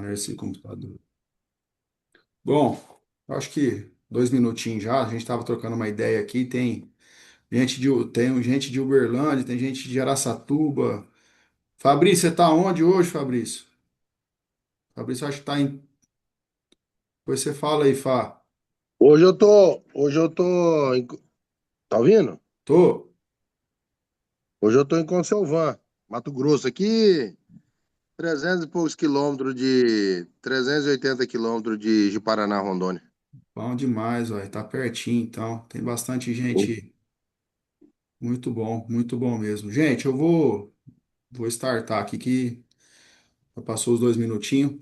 nesse computador. Bom, eu acho que 2 minutinhos já. A gente estava trocando uma ideia aqui. Tem gente de Uberlândia, tem gente de Araçatuba. Fabrício, você tá onde hoje, Fabrício? Fabrício, acho que tá em. Depois você fala aí, Fá. Tá ouvindo? Tô. Hoje eu tô em Conselvã, Mato Grosso, aqui 300 e poucos quilômetros 380 quilômetros de Paraná, Rondônia. Bom demais, ó. Tá pertinho, então. Tem bastante gente. Muito bom mesmo. Gente, vou startar aqui que já passou os 2 minutinhos.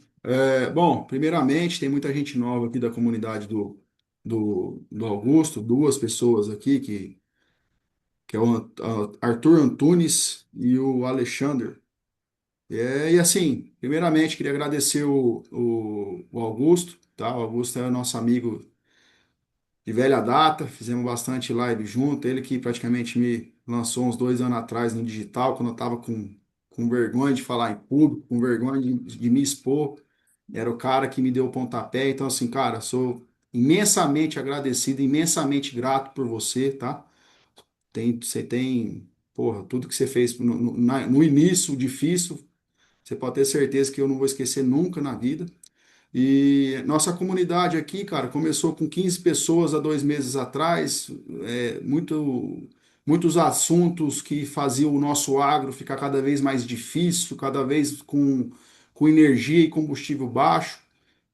Bom, primeiramente, tem muita gente nova aqui da comunidade do Augusto, duas pessoas aqui, que é o Arthur Antunes e o Alexander. E assim, primeiramente, queria agradecer o Augusto, tá? O Augusto é nosso amigo de velha data, fizemos bastante live junto. Ele que praticamente me lançou uns 2 anos atrás no digital, quando eu estava com vergonha de falar em público, com vergonha de me expor. Era o cara que me deu o pontapé. Então, assim, cara, sou imensamente agradecido, imensamente grato por você, tá? Você tem, porra, tudo que você fez no início difícil, você pode ter certeza que eu não vou esquecer nunca na vida. E nossa comunidade aqui, cara, começou com 15 pessoas há 2 meses atrás. Muitos assuntos que faziam o nosso agro ficar cada vez mais difícil, cada vez com energia e combustível baixo.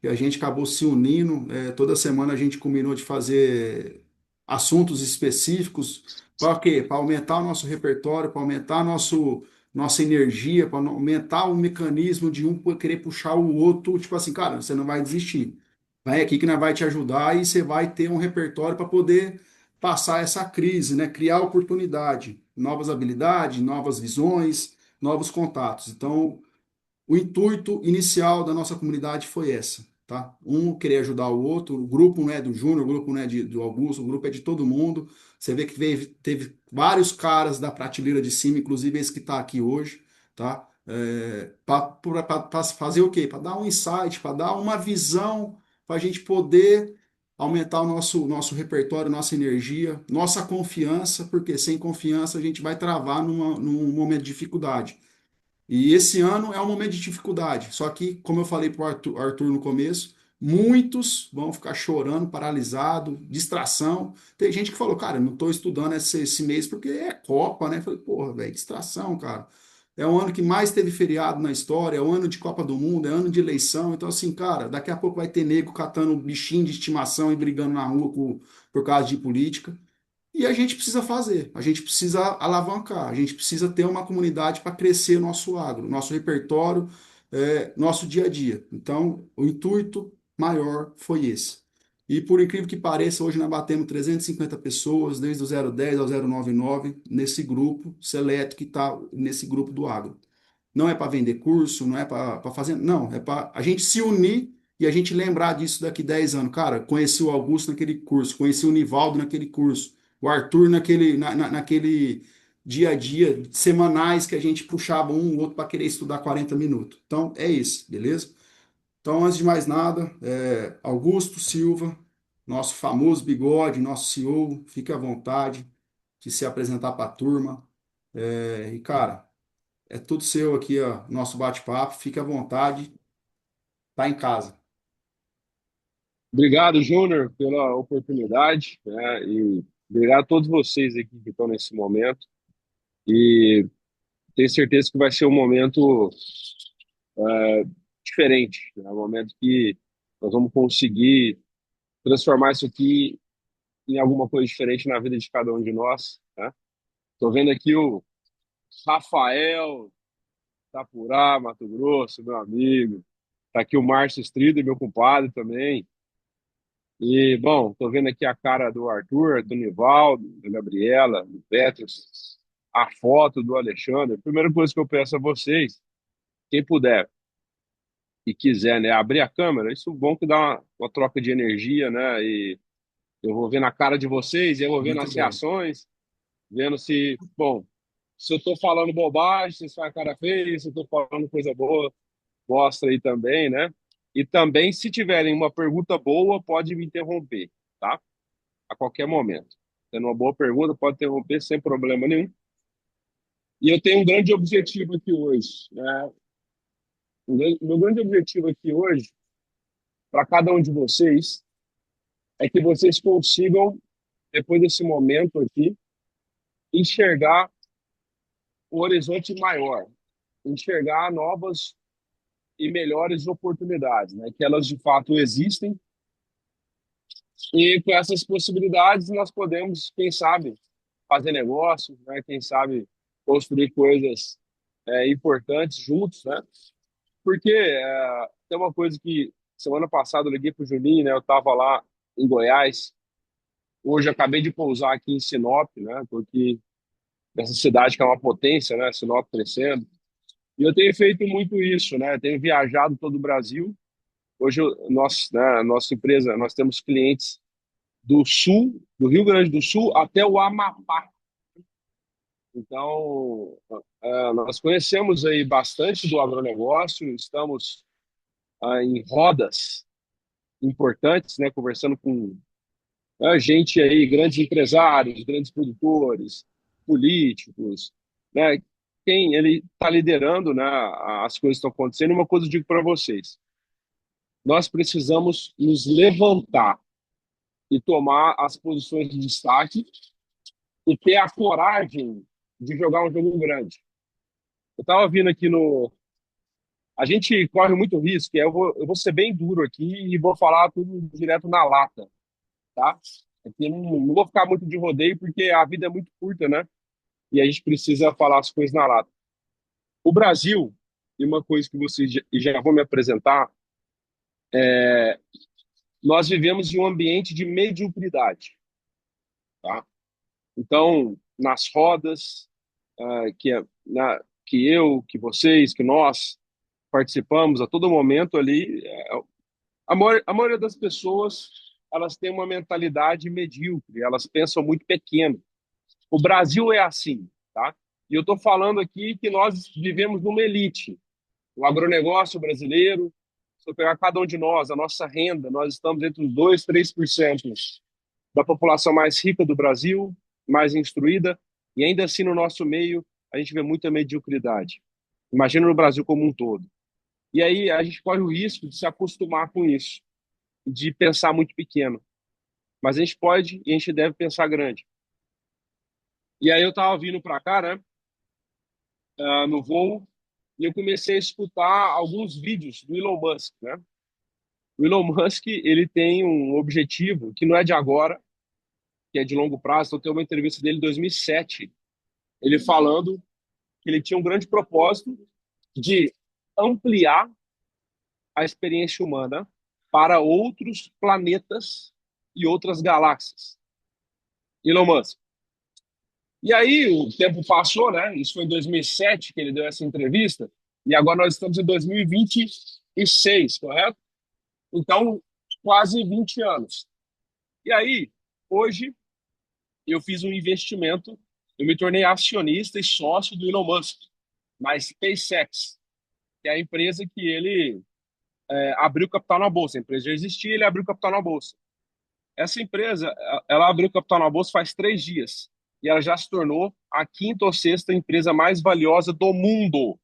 E a gente acabou se unindo. Toda semana a gente combinou de fazer assuntos específicos. Para quê? Para aumentar o nosso repertório, para aumentar nossa energia, para aumentar o mecanismo de um querer puxar o outro. Tipo assim, cara, você não vai desistir. Vai aqui que nós vai te ajudar e você vai ter um repertório para poder passar essa crise, né? Criar oportunidade, novas habilidades, novas visões, novos contatos. Então, o intuito inicial da nossa comunidade foi essa, tá? Um querer ajudar o outro, o grupo não é do Júnior, o grupo não é do Augusto, o grupo é de todo mundo. Você vê que teve vários caras da prateleira de cima, inclusive esse que está aqui hoje, tá? Para fazer o quê? Para dar um insight, para dar uma visão, para a gente poder aumentar o nosso repertório, nossa energia, nossa confiança, porque sem confiança a gente vai travar num momento de dificuldade. E esse ano é um momento de dificuldade. Só que, como eu falei para o Arthur no começo, muitos vão ficar chorando, paralisado, distração. Tem gente que falou, cara, eu não estou estudando esse mês porque é Copa, né? Eu falei, porra, velho, distração, cara. É o ano que mais teve feriado na história, é o ano de Copa do Mundo, é ano de eleição. Então, assim, cara, daqui a pouco vai ter nego catando bichinho de estimação e brigando na rua por causa de política. E a gente precisa fazer, a gente precisa alavancar, a gente precisa ter uma comunidade para crescer o nosso agro, nosso repertório, nosso dia a dia. Então, o intuito maior foi esse. E por incrível que pareça, hoje nós batemos 350 pessoas, desde o 010 ao 099, nesse grupo seleto que está nesse grupo do agro. Não é para vender curso, não é para fazer. Não, é para a gente se unir e a gente lembrar disso daqui 10 anos. Cara, conheci o Augusto naquele curso, conheci o Nivaldo naquele curso, o Arthur naquele dia a dia, semanais que a gente puxava um ou outro para querer estudar 40 minutos. Então, é isso, beleza? Então, antes de mais nada, Augusto Silva, nosso famoso bigode, nosso CEO, fique à vontade de se apresentar para a turma. E, cara, é tudo seu aqui, ó, nosso bate-papo. Fique à vontade, tá em casa. Obrigado, Júnior, pela oportunidade, né? E obrigado a todos vocês aqui que estão nesse momento. E tenho certeza que vai ser um momento diferente, né? Um momento que nós vamos conseguir transformar isso aqui em alguma coisa diferente na vida de cada um de nós, né? Estou vendo aqui o Rafael Tapurá, Mato Grosso, meu amigo. Tá aqui o Márcio Strider, meu compadre também. E, bom, tô vendo aqui a cara do Arthur, do Nivaldo, da Gabriela, do Petros, a foto do Alexandre. Primeira coisa que eu peço a vocês, quem puder e quiser, né, abrir a câmera, isso é bom que dá uma troca de energia, né? E eu vou ver na cara de vocês, eu vou ver Muito nas bom. reações, vendo se, bom, se eu tô falando bobagem, se isso faz cara feia, se eu tô falando coisa boa. mostra aí também, né? E também, se tiverem uma pergunta boa, pode me interromper, tá? A qualquer momento. Tendo uma boa pergunta, pode interromper sem problema nenhum. E eu tenho um grande objetivo aqui hoje, né? Meu grande objetivo aqui hoje, para cada um de vocês, é que vocês consigam, depois desse momento aqui, enxergar o horizonte maior, enxergar novas e melhores oportunidades, né? Que elas de fato existem e com essas possibilidades nós podemos, quem sabe, fazer negócios, né? Quem sabe construir coisas importantes juntos, né? Porque tem uma coisa que semana passada eu liguei para o Juninho, né? Eu estava lá em Goiás, hoje eu acabei de pousar aqui em Sinop, né? Estou aqui nessa cidade que é uma potência, né? Sinop crescendo. E eu tenho feito muito isso, né? Tenho viajado todo o Brasil. Hoje, a nossa empresa, nós temos clientes do sul, do Rio Grande do Sul até o Amapá. Então, nós conhecemos aí bastante do agronegócio, estamos em rodas importantes, né? Conversando com gente aí, grandes empresários, grandes produtores, políticos, né? Quem ele está liderando, né? As coisas estão acontecendo. Uma coisa eu digo para vocês: nós precisamos nos levantar e tomar as posições de destaque e ter a coragem de jogar um jogo grande. Eu estava vindo aqui no. A gente corre muito risco, eu vou ser bem duro aqui e vou falar tudo direto na lata, tá? Aqui não vou ficar muito de rodeio, porque a vida é muito curta, né? E a gente precisa falar as coisas na lata. O Brasil, e uma coisa que vocês já vão me apresentar, nós vivemos em um ambiente de mediocridade, tá? Então, nas rodas que eu, que vocês, que nós participamos a todo momento ali, a maioria das pessoas elas têm uma mentalidade medíocre, elas pensam muito pequeno. O Brasil é assim, tá? E eu estou falando aqui que nós vivemos numa elite. O agronegócio brasileiro, se eu pegar cada um de nós, a nossa renda, nós estamos entre os 2, 3% da população mais rica do Brasil, mais instruída, e ainda assim no nosso meio a gente vê muita mediocridade. Imagina no Brasil como um todo. E aí a gente corre o risco de se acostumar com isso, de pensar muito pequeno. Mas a gente pode e a gente deve pensar grande. E aí eu estava vindo para cá, né, no voo, e eu comecei a escutar alguns vídeos do Elon Musk, né? O Elon Musk, ele tem um objetivo que não é de agora, que é de longo prazo. Então, tem uma entrevista dele em 2007, ele falando que ele tinha um grande propósito de ampliar a experiência humana para outros planetas e outras galáxias. Elon Musk. E aí o tempo passou, né? Isso foi em 2007 que ele deu essa entrevista, e agora nós estamos em 2026, correto? Então, quase 20 anos. E aí, hoje, eu fiz um investimento, eu me tornei acionista e sócio do Elon Musk, na SpaceX, que é a empresa que ele abriu capital na bolsa. A empresa já existia, ele abriu capital na bolsa. Essa empresa, ela abriu capital na bolsa faz 3 dias e ela já se tornou a quinta ou sexta empresa mais valiosa do mundo.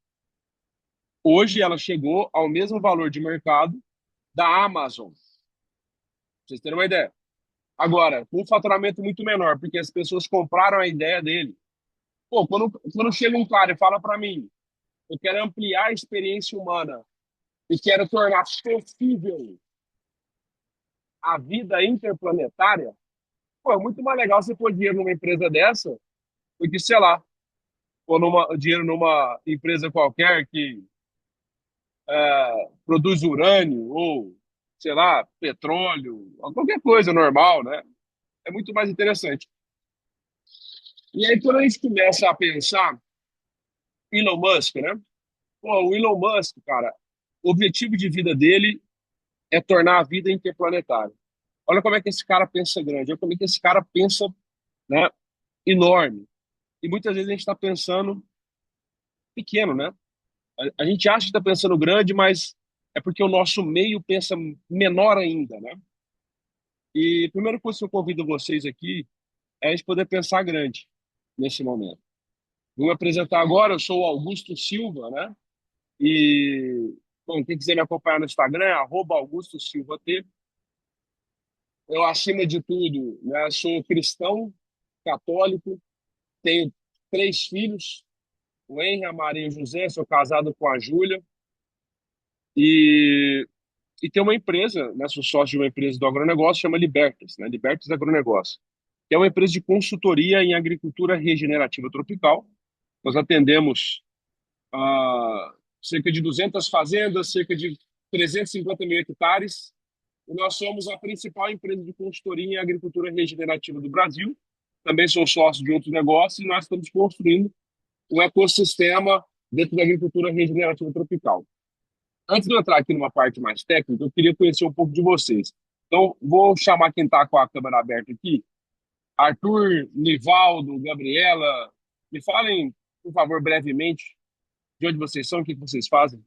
Hoje ela chegou ao mesmo valor de mercado da Amazon. Pra vocês terem uma ideia. Agora, com um faturamento muito menor, porque as pessoas compraram a ideia dele. Pô, quando chega um cara e fala para mim, eu quero ampliar a experiência humana e quero tornar possível a vida interplanetária, pô, é muito mais legal você pôr dinheiro numa empresa dessa do que, sei lá, pôr dinheiro numa empresa qualquer que produz urânio ou, sei lá, petróleo, ou qualquer coisa normal, né? É muito mais interessante. E aí, quando a gente começa a pensar, Elon Musk, né? Pô, o Elon Musk, cara, o objetivo de vida dele é tornar a vida interplanetária. Olha como é que esse cara pensa grande, olha como é que esse cara pensa, né, enorme. E muitas vezes a gente está pensando pequeno, né? A gente acha que está pensando grande, mas é porque o nosso meio pensa menor ainda, né? E a primeira coisa que eu convido vocês aqui é a gente poder pensar grande nesse momento. Vou me apresentar agora, eu sou o Augusto Silva, né? E, bom, quem quiser me acompanhar no Instagram é @AugustoSilvaT. Eu, acima de tudo, né, sou cristão, católico, tenho 3 filhos, o Henry, a Maria e o José, sou casado com a Júlia e, e tenho uma empresa, né, sou sócio de uma empresa do agronegócio, chama Libertas, né, Libertas Agronegócio, que é uma empresa de consultoria em agricultura regenerativa tropical. Nós atendemos cerca de 200 fazendas, cerca de 350 mil hectares, e nós somos a principal empresa de consultoria em agricultura regenerativa do Brasil. Também sou sócio de outros negócios e nós estamos construindo um ecossistema dentro da agricultura regenerativa tropical. Antes de eu entrar aqui numa parte mais técnica, eu queria conhecer um pouco de vocês. Então, vou chamar quem está com a câmera aberta aqui. Arthur, Nivaldo, Gabriela, me falem, por favor, brevemente, de onde vocês são, o que vocês fazem.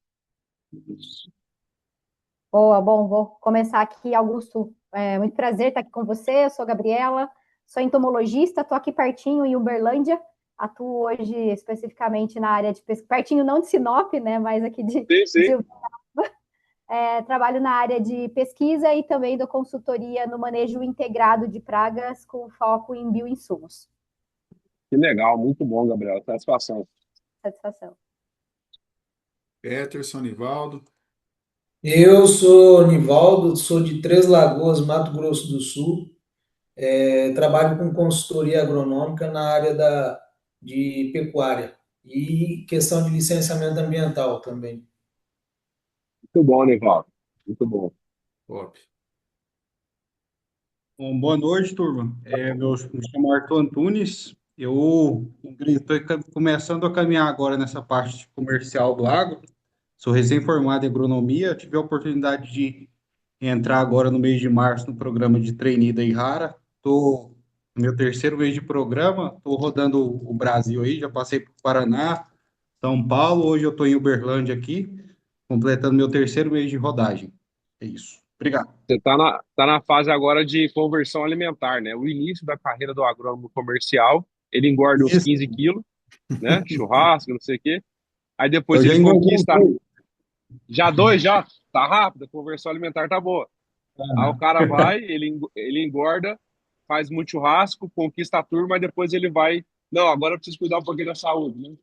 Boa, bom, vou começar aqui, Augusto. É muito prazer estar aqui com você. Eu sou a Gabriela, sou entomologista, estou aqui pertinho em Uberlândia. Atuo hoje especificamente na área de pesquisa, pertinho não de Sinop, né, mas aqui Sim, sim. trabalho na área de pesquisa e também dou consultoria no manejo integrado de pragas com foco em bioinsumos. Que legal, muito bom, Gabriel. Satisfação. Satisfação. Peterson, Nivaldo. Eu sou Nivaldo, sou de Três Lagoas, Mato Grosso do Sul. Trabalho com consultoria agronômica na área de pecuária e questão de licenciamento ambiental também. Muito bom, Nivaldo. Muito bom. Top. Bom, boa noite, turma. Me chamo Arthur Antunes. Eu estou começando a caminhar agora nessa parte comercial do agro. Sou recém-formado em agronomia. Tive a oportunidade de entrar agora no mês de março no programa de trainee da Ihara. Estou no meu terceiro mês de programa. Estou rodando o Brasil aí. Já passei por Paraná, São Paulo. Hoje eu estou em Uberlândia aqui, completando meu terceiro mês de rodagem. É isso. Obrigado. Você tá na fase agora de conversão alimentar, né? O início da carreira do agrônomo comercial, ele engorda uns Isso. 15 quilos, né? Churrasco, não sei o quê. Aí depois Eu já ele engordei um conquista. pouco. Já dois, já? Tá rápido, a conversão alimentar tá boa. Aí o cara vai, ele engorda, faz muito churrasco, conquista a turma, e depois ele vai. Não, agora eu preciso cuidar um pouquinho da saúde, né?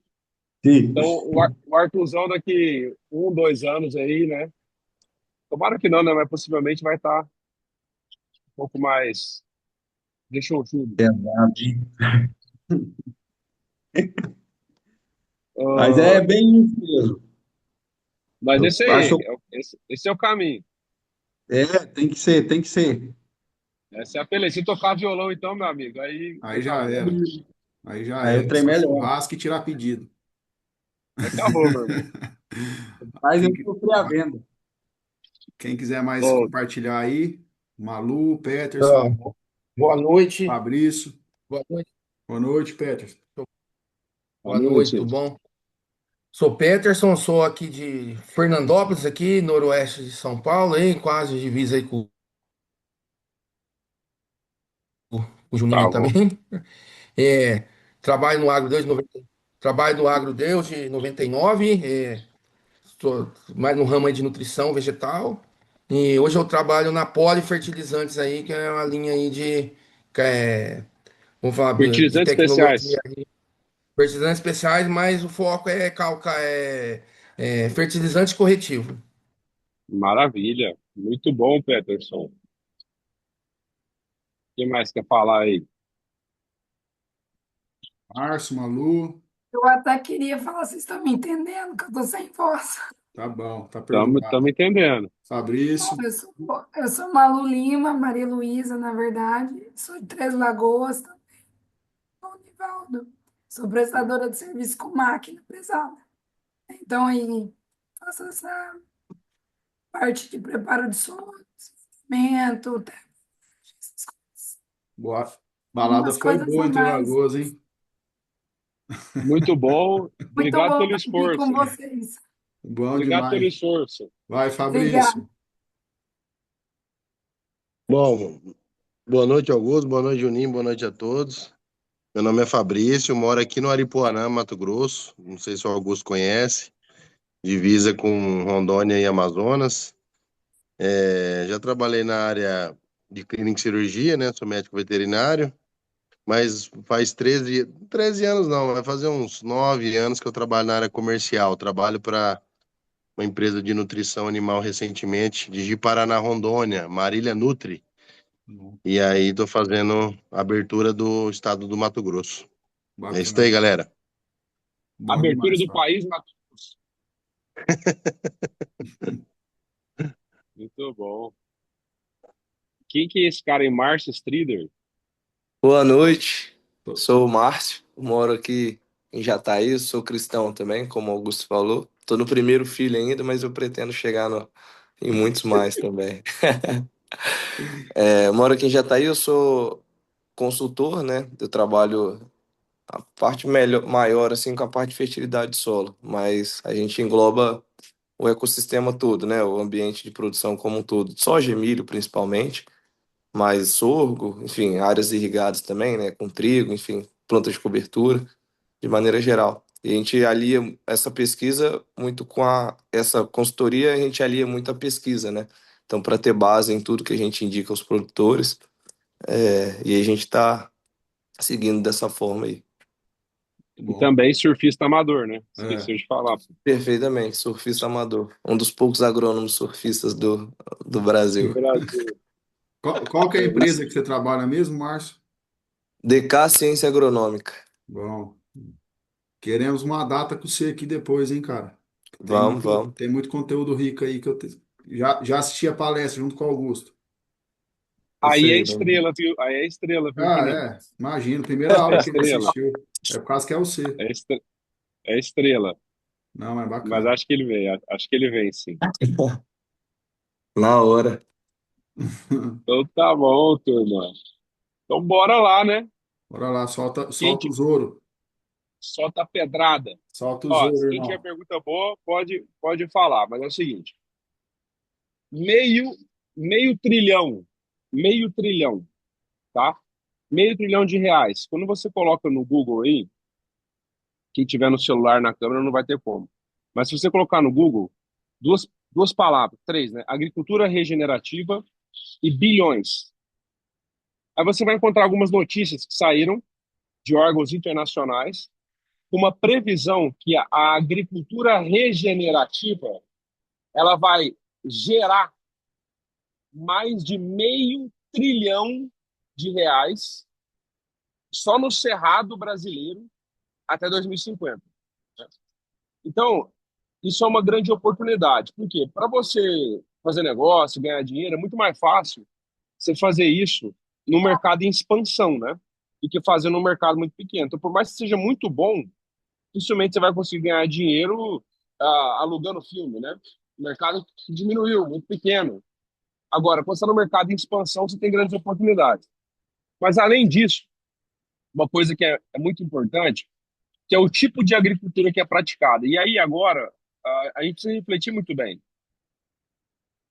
Sim. Então, o Arthurzão daqui 1, 2 anos aí, né? Tomara que não, né? Mas possivelmente vai estar um pouco mais rechonchudo. Exato. Mas é Ah, bem isso mesmo. mas Eu esse acho, aí, esse é o caminho. tem que ser, tem que ser. Essa é a peleja. Se tocar violão, então, meu amigo, aí Aí já já era. era. Aí já Aí o era. trem Só melhor. churrasco e tirar pedido. Aí acabou, meu irmão. Mas Quem, eu qui- sofri a venda. quem quiser mais Ô, compartilhar aí, Malu, Peterson, Ah, boa noite. Fabrício. Boa noite. Boa noite, Peterson. boa Boa noite, noite. tudo bom? Sou Peterson, sou aqui de Fernandópolis, aqui, noroeste de São Paulo, hein? Quase divisa aí com o Tá Juninho bom. também. É, trabalho no agro desde 90, trabalho no agro desde 99, estou mais no ramo aí de nutrição vegetal. E hoje eu trabalho na Poli Fertilizantes aí, que é uma linha aí é, vamos falar, de Fertilizantes tecnologia. especiais. Fertilizantes especiais, mas o foco é fertilizante corretivo. Maravilha. Muito bom, Peterson. O que mais quer falar aí? Márcio, Malu. Eu até queria falar, vocês estão me entendendo que eu tô sem voz. Tá bom, tá Estamos perdoado. entendendo. Bom, Fabrício. eu sou Malu Lima, Maria Luísa, na verdade. Sou de Três Lagoas, também, sou Nivaldo. Sou prestadora de serviço com máquina pesada. Então, aí, faço essa parte de preparo de solo, desenvolvimento, essas coisas. Boa. Balada Algumas foi coisas boa a em Três mais. Lagoas, hein? Muito bom. Muito Obrigado bom pelo estar aqui com esforço. vocês. Bom Obrigado pelo demais. esforço. Vai, Obrigada. Fabrício. Bom, boa noite, Augusto. Boa noite, Juninho. Boa noite a todos. Meu nome é Fabrício, moro aqui no Aripuanã, Mato Grosso. Não sei se o Augusto conhece. Divisa com Rondônia e Amazonas. Já trabalhei na área de clínica e cirurgia, né? Sou médico veterinário. Mas faz 13 anos não, vai fazer uns 9 anos que eu trabalho na área comercial. Trabalho para uma empresa de nutrição animal recentemente, de Ji-Paraná, Rondônia, Marília Nutri. E aí tô fazendo a abertura do estado do Mato Grosso. É isso aí, Bacana. galera. Bom Abertura demais, do Fábio. país, Mato Grosso. Muito bom. Quem que é esse cara aí, Márcio Strider? Boa noite, Tô- sou o Márcio, moro aqui em Jataí, sou cristão também, como o Augusto falou. Estou no primeiro filho ainda, mas eu pretendo chegar em muitos mais também. Moro aqui em Jataí, eu sou consultor, né? Eu trabalho a parte maior, assim, com a parte de fertilidade de solo, mas a gente engloba o ecossistema todo, né? O ambiente de produção como um todo, soja e milho principalmente, mas sorgo, enfim, áreas irrigadas também, né? Com trigo, enfim, plantas de cobertura, de maneira geral. E a gente alia essa pesquisa muito com essa consultoria, a gente alia muito a pesquisa, né? Então, para ter base em tudo que a gente indica aos produtores, e a gente está seguindo dessa forma aí. E Bom. também surfista amador, né? É. Esqueceu de falar. Perfeitamente, surfista amador. Um dos poucos agrônomos surfistas do Do Brasil. Brasil. Qual que é a É isso. empresa que você trabalha mesmo, Márcio? DK Ciência Agronômica. Bom, queremos uma data com você aqui depois, hein, cara? Vamos, vamos. Tem muito conteúdo rico aí que já assisti a palestra junto com o Augusto. Isso Aí é aí, vamos. estrela, viu? Aí é estrela, viu, Ah, Juninho? é. Imagino. Primeira É aula que ele estrela. assistiu. É por causa que é o C. É, é estrela. Não, é Mas bacana. acho que ele vem. Acho que ele vem, sim. Na hora. Então tá bom, turma. Então bora lá, né? Bora lá, solta, Quem solta te... os ouro. Solta a pedrada. Solta os Ó, ouro, se quem tiver irmão. pergunta boa, pode falar. Mas é o seguinte: meio, meio trilhão. Meio trilhão, tá? Meio trilhão de reais. Quando você coloca no Google aí, quem tiver no celular na câmera não vai ter como. Mas se você colocar no Google, duas palavras, três, né? Agricultura regenerativa e bilhões. Aí você vai encontrar algumas notícias que saíram de órgãos internacionais, com uma previsão que a agricultura regenerativa ela vai gerar mais de meio trilhão de reais só no Cerrado brasileiro até 2050. Então, isso é uma grande oportunidade. Por quê? Para você fazer negócio, ganhar dinheiro, é muito mais fácil você fazer isso no mercado em expansão, né? Do que fazer num mercado muito pequeno. Então, por mais que seja muito bom, dificilmente você vai conseguir ganhar dinheiro alugando filme, né? O mercado diminuiu, muito pequeno. Agora, quando você está no mercado em expansão, você tem grandes oportunidades. Mas, além disso, uma coisa que é muito importante, que é o tipo de agricultura que é praticada. E aí, agora, a gente precisa refletir muito bem.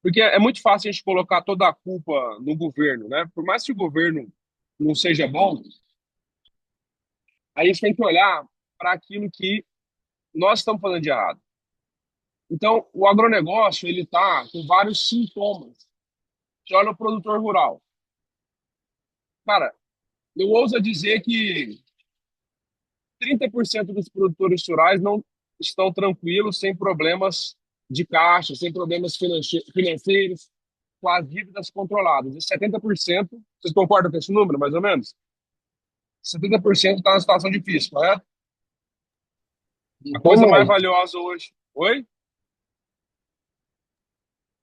Porque é muito fácil a gente colocar toda a culpa no governo, né? Por mais que o governo não seja bom, a gente tem que olhar para aquilo que nós estamos fazendo de errado. Então, o agronegócio, ele está com vários sintomas. Você olha o produtor rural. Cara, eu ouso dizer que 30% dos produtores rurais não estão tranquilos, sem problemas de caixa, sem problemas financeiros, com as dívidas controladas. E 70%, vocês concordam com esse número, mais ou menos? 70% está numa situação difícil, correto? A Não for coisa mais mais. valiosa hoje. Oi?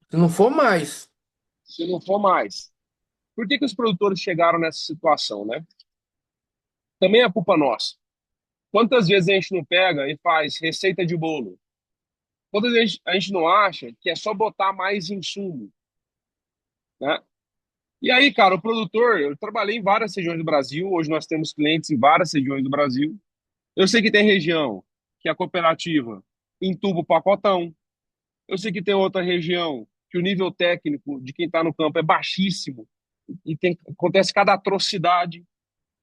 Se não for mais. Se não for mais. Por que os produtores chegaram nessa situação, né? Também é culpa nossa. Quantas vezes a gente não pega e faz receita de bolo? Quantas vezes a gente não acha que é só botar mais insumo, né? E aí, cara, o produtor, eu trabalhei em várias regiões do Brasil, hoje nós temos clientes em várias regiões do Brasil. Eu sei que tem região que a cooperativa entuba o pacotão. Eu sei que tem outra região que o nível técnico de quem está no campo é baixíssimo e acontece cada atrocidade.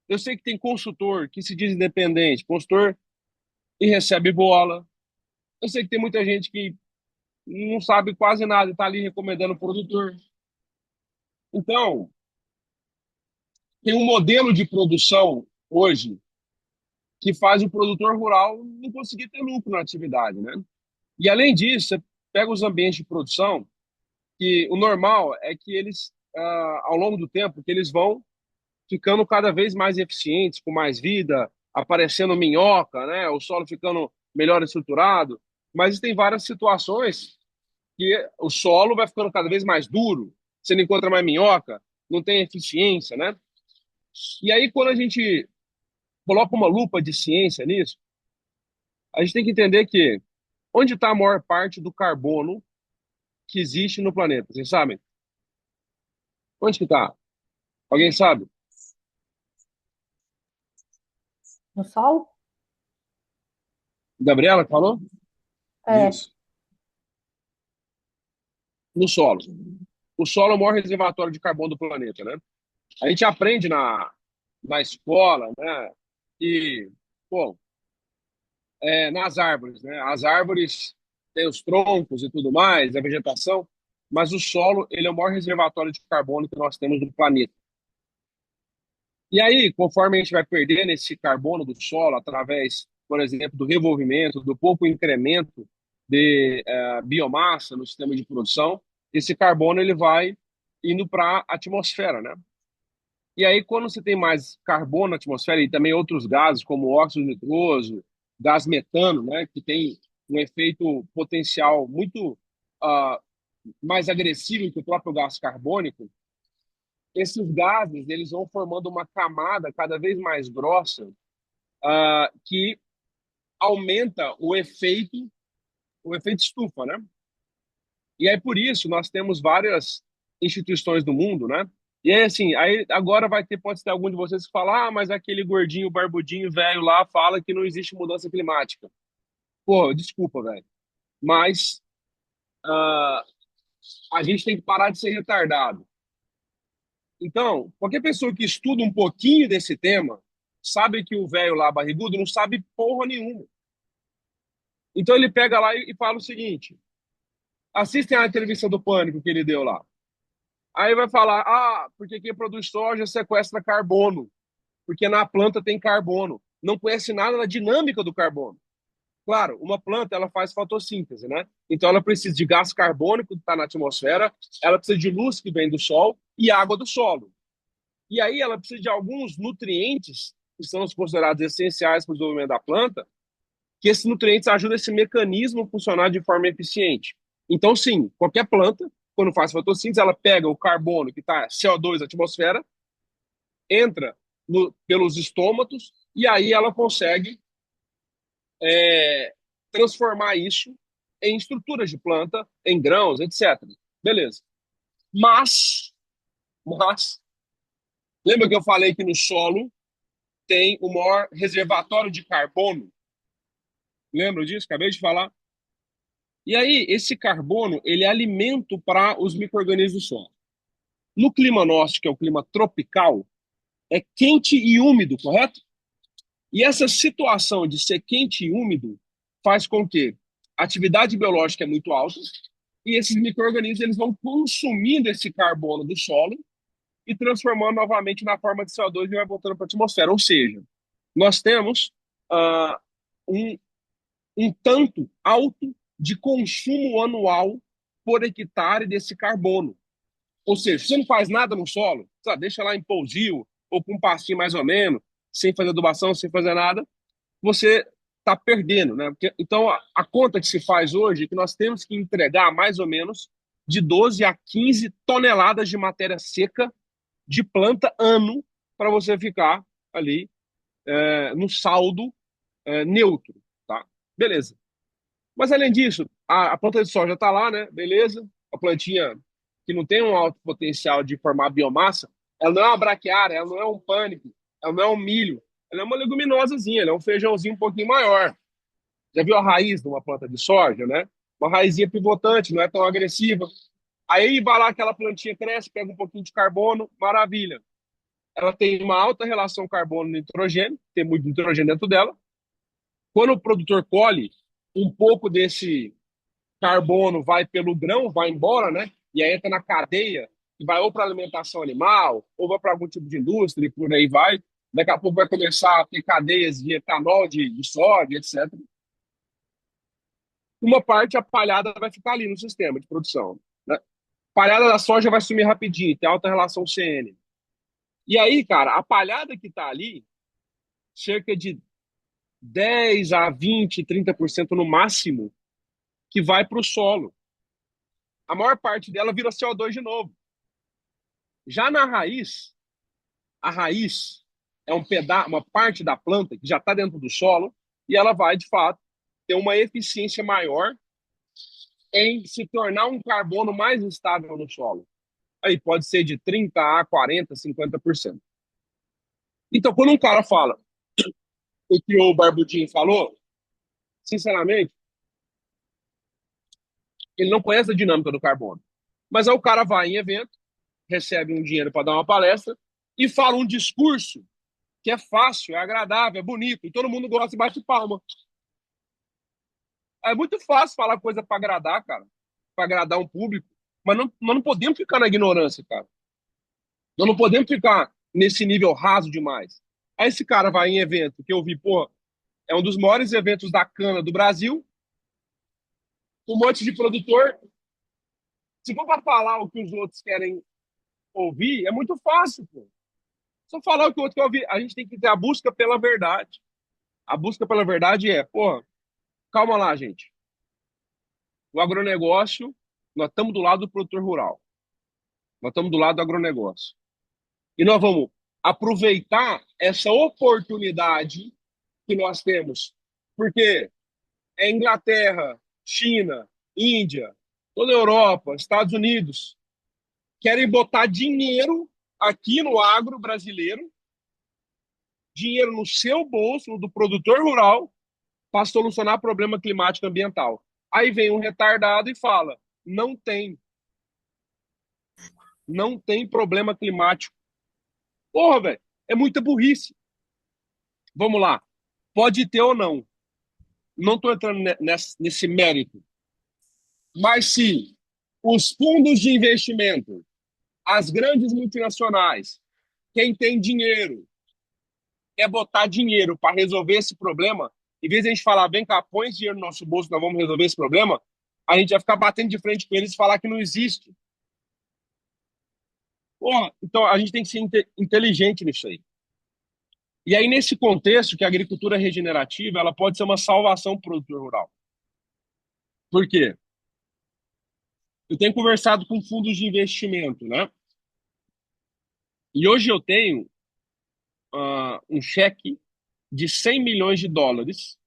Eu sei que tem consultor que se diz independente, consultor e recebe bola. Eu sei que tem muita gente que não sabe quase nada e está ali recomendando o produtor. Então, tem um modelo de produção hoje que faz o produtor rural não conseguir ter lucro na atividade, né? E além disso, você pega os ambientes de produção, que o normal é que eles, ao longo do tempo, que eles vão ficando cada vez mais eficientes, com mais vida, aparecendo minhoca, né? O solo ficando melhor estruturado. Mas tem várias situações que o solo vai ficando cada vez mais duro, você não encontra mais minhoca, não tem eficiência, né? E aí, quando a gente coloca uma lupa de ciência nisso, a gente tem que entender que onde está a maior parte do carbono que existe no planeta? Vocês sabem? Onde que está? Alguém sabe? No sol? Gabriela falou? É. Isso. No solo. O solo é o maior reservatório de carbono do planeta, né? A gente aprende na escola, né? E, pô, nas árvores, né? As árvores têm os troncos e tudo mais, a vegetação, mas o solo, ele é o maior reservatório de carbono que nós temos no planeta. E aí, conforme a gente vai perdendo esse carbono do solo através, por exemplo, do revolvimento, do pouco incremento de biomassa no sistema de produção, esse carbono ele vai indo para a atmosfera, né? E aí, quando você tem mais carbono na atmosfera e também outros gases, como óxido nitroso, gás metano, né, que tem um efeito potencial muito ah, mais agressivo que o próprio gás carbônico, esses gases eles vão formando uma camada cada vez mais grossa que aumenta o efeito estufa, né? E aí por isso nós temos várias instituições do mundo, né? E aí assim, aí agora pode ter algum de vocês que fala, mas aquele gordinho, barbudinho, velho lá fala que não existe mudança climática. Pô, desculpa, velho. Mas ah, a gente tem que parar de ser retardado. Então, qualquer pessoa que estuda um pouquinho desse tema sabe que o velho lá barrigudo não sabe porra nenhuma. Então ele pega lá e fala o seguinte: assistem a entrevista do Pânico que ele deu lá. Aí vai falar, porque quem produz soja sequestra carbono, porque na planta tem carbono. Não conhece nada da dinâmica do carbono. Claro, uma planta ela faz fotossíntese, né? Então ela precisa de gás carbônico que está na atmosfera, ela precisa de luz que vem do sol e água do solo. E aí ela precisa de alguns nutrientes que são os considerados essenciais para o desenvolvimento da planta, que esses nutrientes ajudam esse mecanismo a funcionar de forma eficiente. Então, sim, qualquer planta, quando faz fotossíntese, ela pega o carbono que está CO2 na atmosfera, entra pelos estômatos e aí ela consegue transformar isso em estruturas de planta, em grãos, etc. Beleza. Mas, lembra que eu falei que no solo tem o maior reservatório de carbono? Lembra disso? Acabei de falar. E aí, esse carbono, ele é alimento para os micro-organismos do solo. No clima nosso, que é o clima tropical, é quente e úmido, correto? E essa situação de ser quente e úmido faz com que a atividade biológica é muito alta e esses micro-organismos eles vão consumindo esse carbono do solo e transformando novamente na forma de CO2 e vai voltando para a atmosfera. Ou seja, nós temos um, um tanto alto de consumo anual por hectare desse carbono. Ou seja, você não faz nada no solo, sabe, deixa lá em pousio ou com um pastinho mais ou menos, sem fazer adubação, sem fazer nada, você está perdendo, né? Então, a conta que se faz hoje é que nós temos que entregar mais ou menos de 12 a 15 toneladas de matéria seca de planta ano para você ficar ali no saldo neutro, tá? Beleza. Mas além disso, a planta de soja está lá, né? Beleza. A plantinha que não tem um alto potencial de formar biomassa, ela não é uma braquiária, ela não é um pânico, ela não é um milho, ela é uma leguminosazinha, ela é um feijãozinho um pouquinho maior. Já viu a raiz de uma planta de soja, né? Uma raizinha pivotante, não é tão agressiva. Aí vai lá, aquela plantinha cresce, pega um pouquinho de carbono, maravilha. Ela tem uma alta relação carbono-nitrogênio, tem muito nitrogênio dentro dela. Quando o produtor colhe, um pouco desse carbono vai pelo grão, vai embora, né? E aí entra na cadeia, que vai ou para alimentação animal, ou vai para algum tipo de indústria, e por aí vai. Daqui a pouco vai começar a ter cadeias de etanol, de soja, etc. Uma parte, a palhada vai ficar ali no sistema de produção, né? Palhada da soja vai sumir rapidinho, tem alta relação CN. E aí, cara, a palhada que está ali, cerca de 10 a 20, 30% no máximo, que vai para o solo. A maior parte dela vira CO2 de novo. Já na raiz, a raiz é uma parte da planta que já está dentro do solo e ela vai, de fato, ter uma eficiência maior em se tornar um carbono mais estável no solo. Aí pode ser de 30 a 40, 50%. Então, quando um cara fala o que o Barbudinho falou, sinceramente, ele não conhece a dinâmica do carbono. Mas aí o cara vai em evento, recebe um dinheiro para dar uma palestra e fala um discurso que é fácil, é agradável, é bonito, e todo mundo gosta e bate palma. É muito fácil falar coisa para agradar, cara, para agradar um público, mas nós não podemos ficar na ignorância, cara. Nós não podemos ficar nesse nível raso demais. Aí esse cara vai em evento, que eu vi, pô, é um dos maiores eventos da cana do Brasil, um monte de produtor. Se for para falar o que os outros querem ouvir, é muito fácil, pô. Só falar o que o outro quer ouvir. A gente tem que ter a busca pela verdade. A busca pela verdade é, pô, calma lá, gente. O agronegócio, nós estamos do lado do produtor rural. Nós estamos do lado do agronegócio. E nós vamos aproveitar essa oportunidade que nós temos. Porque é Inglaterra, China, Índia, toda a Europa, Estados Unidos, querem botar dinheiro aqui no agro brasileiro, dinheiro no seu bolso, no do produtor rural, para solucionar problema climático e ambiental. Aí vem um retardado e fala: não tem. Não tem problema climático. Porra, velho, é muita burrice. Vamos lá. Pode ter ou não. Não estou entrando nesse mérito. Mas se os fundos de investimento, as grandes multinacionais, quem tem dinheiro, quer botar dinheiro para resolver esse problema, em vez de a gente falar, vem cá, põe esse dinheiro no nosso bolso, nós vamos resolver esse problema, a gente vai ficar batendo de frente com eles e falar que não existe. Porra, então a gente tem que ser inteligente nisso aí. E aí, nesse contexto, que a agricultura regenerativa ela pode ser uma salvação para o produtor rural. Por quê? Eu tenho conversado com fundos de investimento, né? E hoje eu tenho um cheque de 100 milhões de dólares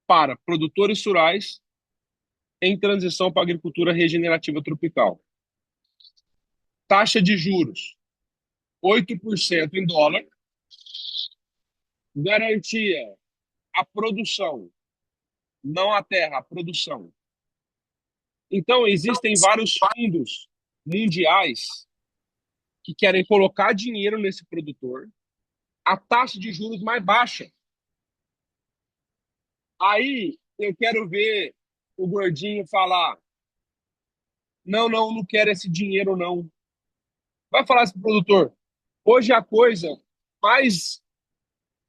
para produtores rurais em transição para a agricultura regenerativa tropical. Taxa de juros, 8% em dólar, garantia a produção, não a terra, a produção. Então, existem vários fundos mundiais que querem colocar dinheiro nesse produtor, a taxa de juros mais baixa. Aí eu quero ver o gordinho falar: não, não, não quero esse dinheiro, não. Vai falar esse produtor: hoje a coisa mais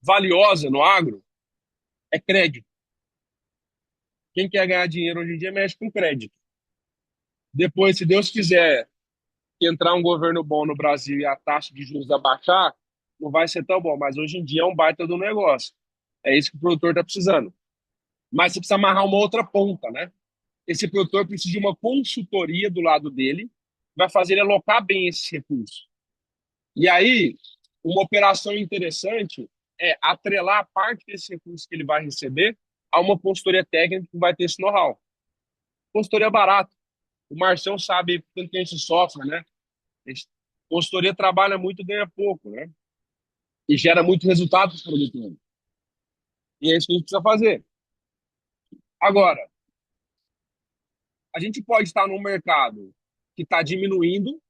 valiosa no agro é crédito. Quem quer ganhar dinheiro hoje em dia mexe com crédito. Depois, se Deus quiser entrar um governo bom no Brasil e a taxa de juros abaixar, não vai ser tão bom. Mas hoje em dia é um baita do negócio. É isso que o produtor está precisando. Mas você precisa amarrar uma outra ponta, né? Esse produtor precisa de uma consultoria do lado dele, vai fazer ele alocar bem esse recurso. E aí, uma operação interessante é atrelar a parte desse recurso que ele vai receber a uma consultoria técnica que vai ter esse know-how. Consultoria barata. O Marcião sabe quanto que a gente sofre, né? Consultoria trabalha muito e ganha pouco, né? E gera muito resultado para os produtores. E é isso que a gente precisa fazer. Agora, a gente pode estar num mercado que está diminuindo,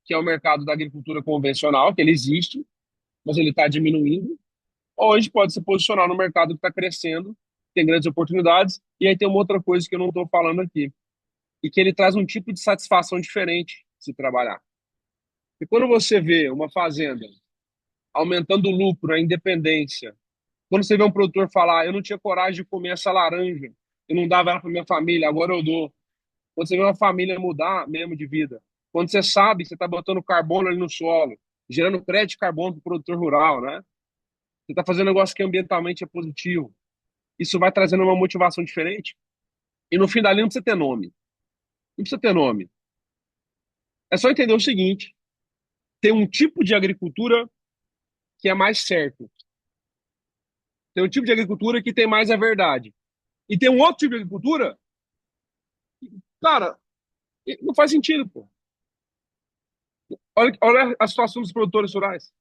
que é o mercado da agricultura convencional, que ele existe, mas ele está diminuindo, ou a gente pode se posicionar no mercado que está crescendo, tem grandes oportunidades, e aí tem uma outra coisa que eu não estou falando aqui, e que ele traz um tipo de satisfação diferente de se trabalhar. E quando você vê uma fazenda aumentando o lucro, a independência, quando você vê um produtor falar, eu não tinha coragem de comer essa laranja, eu não dava ela para minha família, agora eu dou. Quando você vê uma família mudar mesmo de vida, quando você sabe que você está botando carbono ali no solo, gerando crédito de carbono para o produtor rural, né? Você está fazendo um negócio que ambientalmente é positivo. Isso vai trazendo uma motivação diferente. E no fim da linha não precisa ter nome. Não precisa ter nome. É só entender o seguinte: tem um tipo de agricultura que é mais certo. Tem um tipo de agricultura que tem mais a verdade. E tem um outro tipo de agricultura, cara, não faz sentido, pô. Olha a situação dos produtores rurais.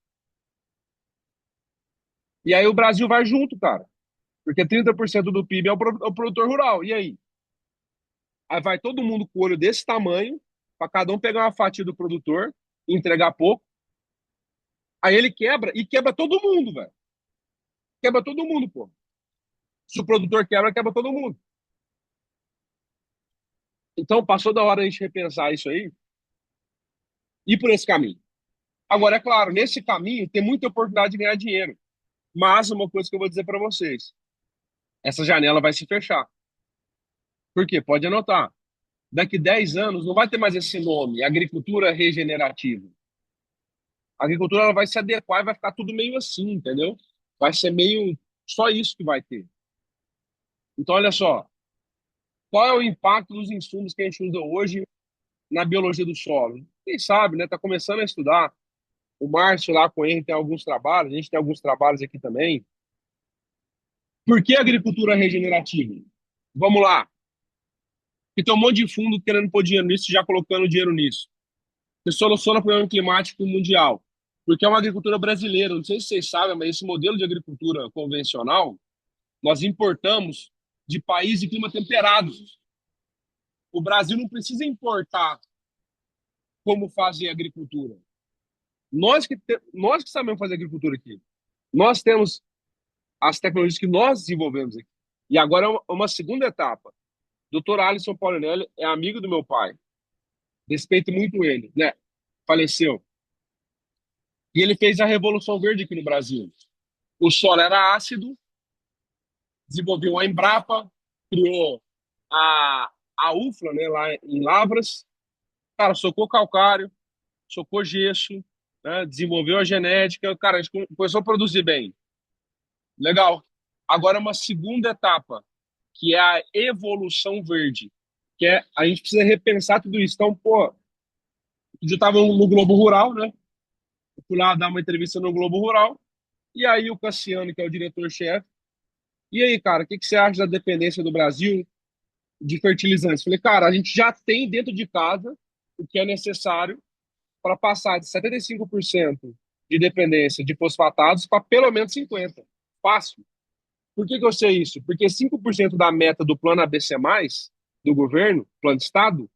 E aí o Brasil vai junto, cara. Porque 30% do PIB é o produtor rural. E aí? Aí vai todo mundo com o olho desse tamanho, para cada um pegar uma fatia do produtor e entregar pouco. Aí ele quebra e quebra todo mundo, velho. Quebra todo mundo, pô. Se o produtor quebra, quebra todo mundo. Então passou da hora a gente repensar isso aí e ir por esse caminho. Agora, é claro, nesse caminho tem muita oportunidade de ganhar dinheiro. Mas uma coisa que eu vou dizer para vocês: essa janela vai se fechar. Por quê? Pode anotar. Daqui 10 anos não vai ter mais esse nome, agricultura regenerativa. A agricultura ela vai se adequar e vai ficar tudo meio assim, entendeu? Vai ser meio só isso que vai ter. Então, olha só, qual é o impacto dos insumos que a gente usa hoje na biologia do solo? Quem sabe, né? Está começando a estudar. O Márcio lá com ele tem alguns trabalhos, a gente tem alguns trabalhos aqui também. Por que agricultura regenerativa? Vamos lá. Porque tem um monte de fundo querendo pôr dinheiro nisso, já colocando dinheiro nisso. Que soluciona o problema climático mundial. Porque é uma agricultura brasileira. Não sei se vocês sabem, mas esse modelo de agricultura convencional, nós importamos de países de clima temperado. O Brasil não precisa importar como fazer agricultura. Nós que sabemos fazer agricultura aqui. Nós temos as tecnologias que nós desenvolvemos aqui. E agora é uma segunda etapa. Dr. Alisson Paulinelli é amigo do meu pai. Respeito muito ele, né? Faleceu. E ele fez a Revolução Verde aqui no Brasil. O solo era ácido, desenvolveu a Embrapa, criou a UFLA, né, lá em Lavras. Cara, socou calcário, socou gesso, né, desenvolveu a genética. Cara, a gente começou a produzir bem. Legal. Agora uma segunda etapa, que é a evolução verde, que é a gente precisa repensar tudo isso. Então, pô, eu estava no Globo Rural, né? Eu fui lá dar uma entrevista no Globo Rural, e aí o Cassiano, que é o diretor-chefe, e aí, cara, o que que você acha da dependência do Brasil de fertilizantes? Falei, cara, a gente já tem dentro de casa o que é necessário para passar de 75% de dependência de fosfatados para pelo menos 50%. Fácil. Por que que eu sei isso? Porque 5% da meta do plano ABC+, do governo, plano de Estado,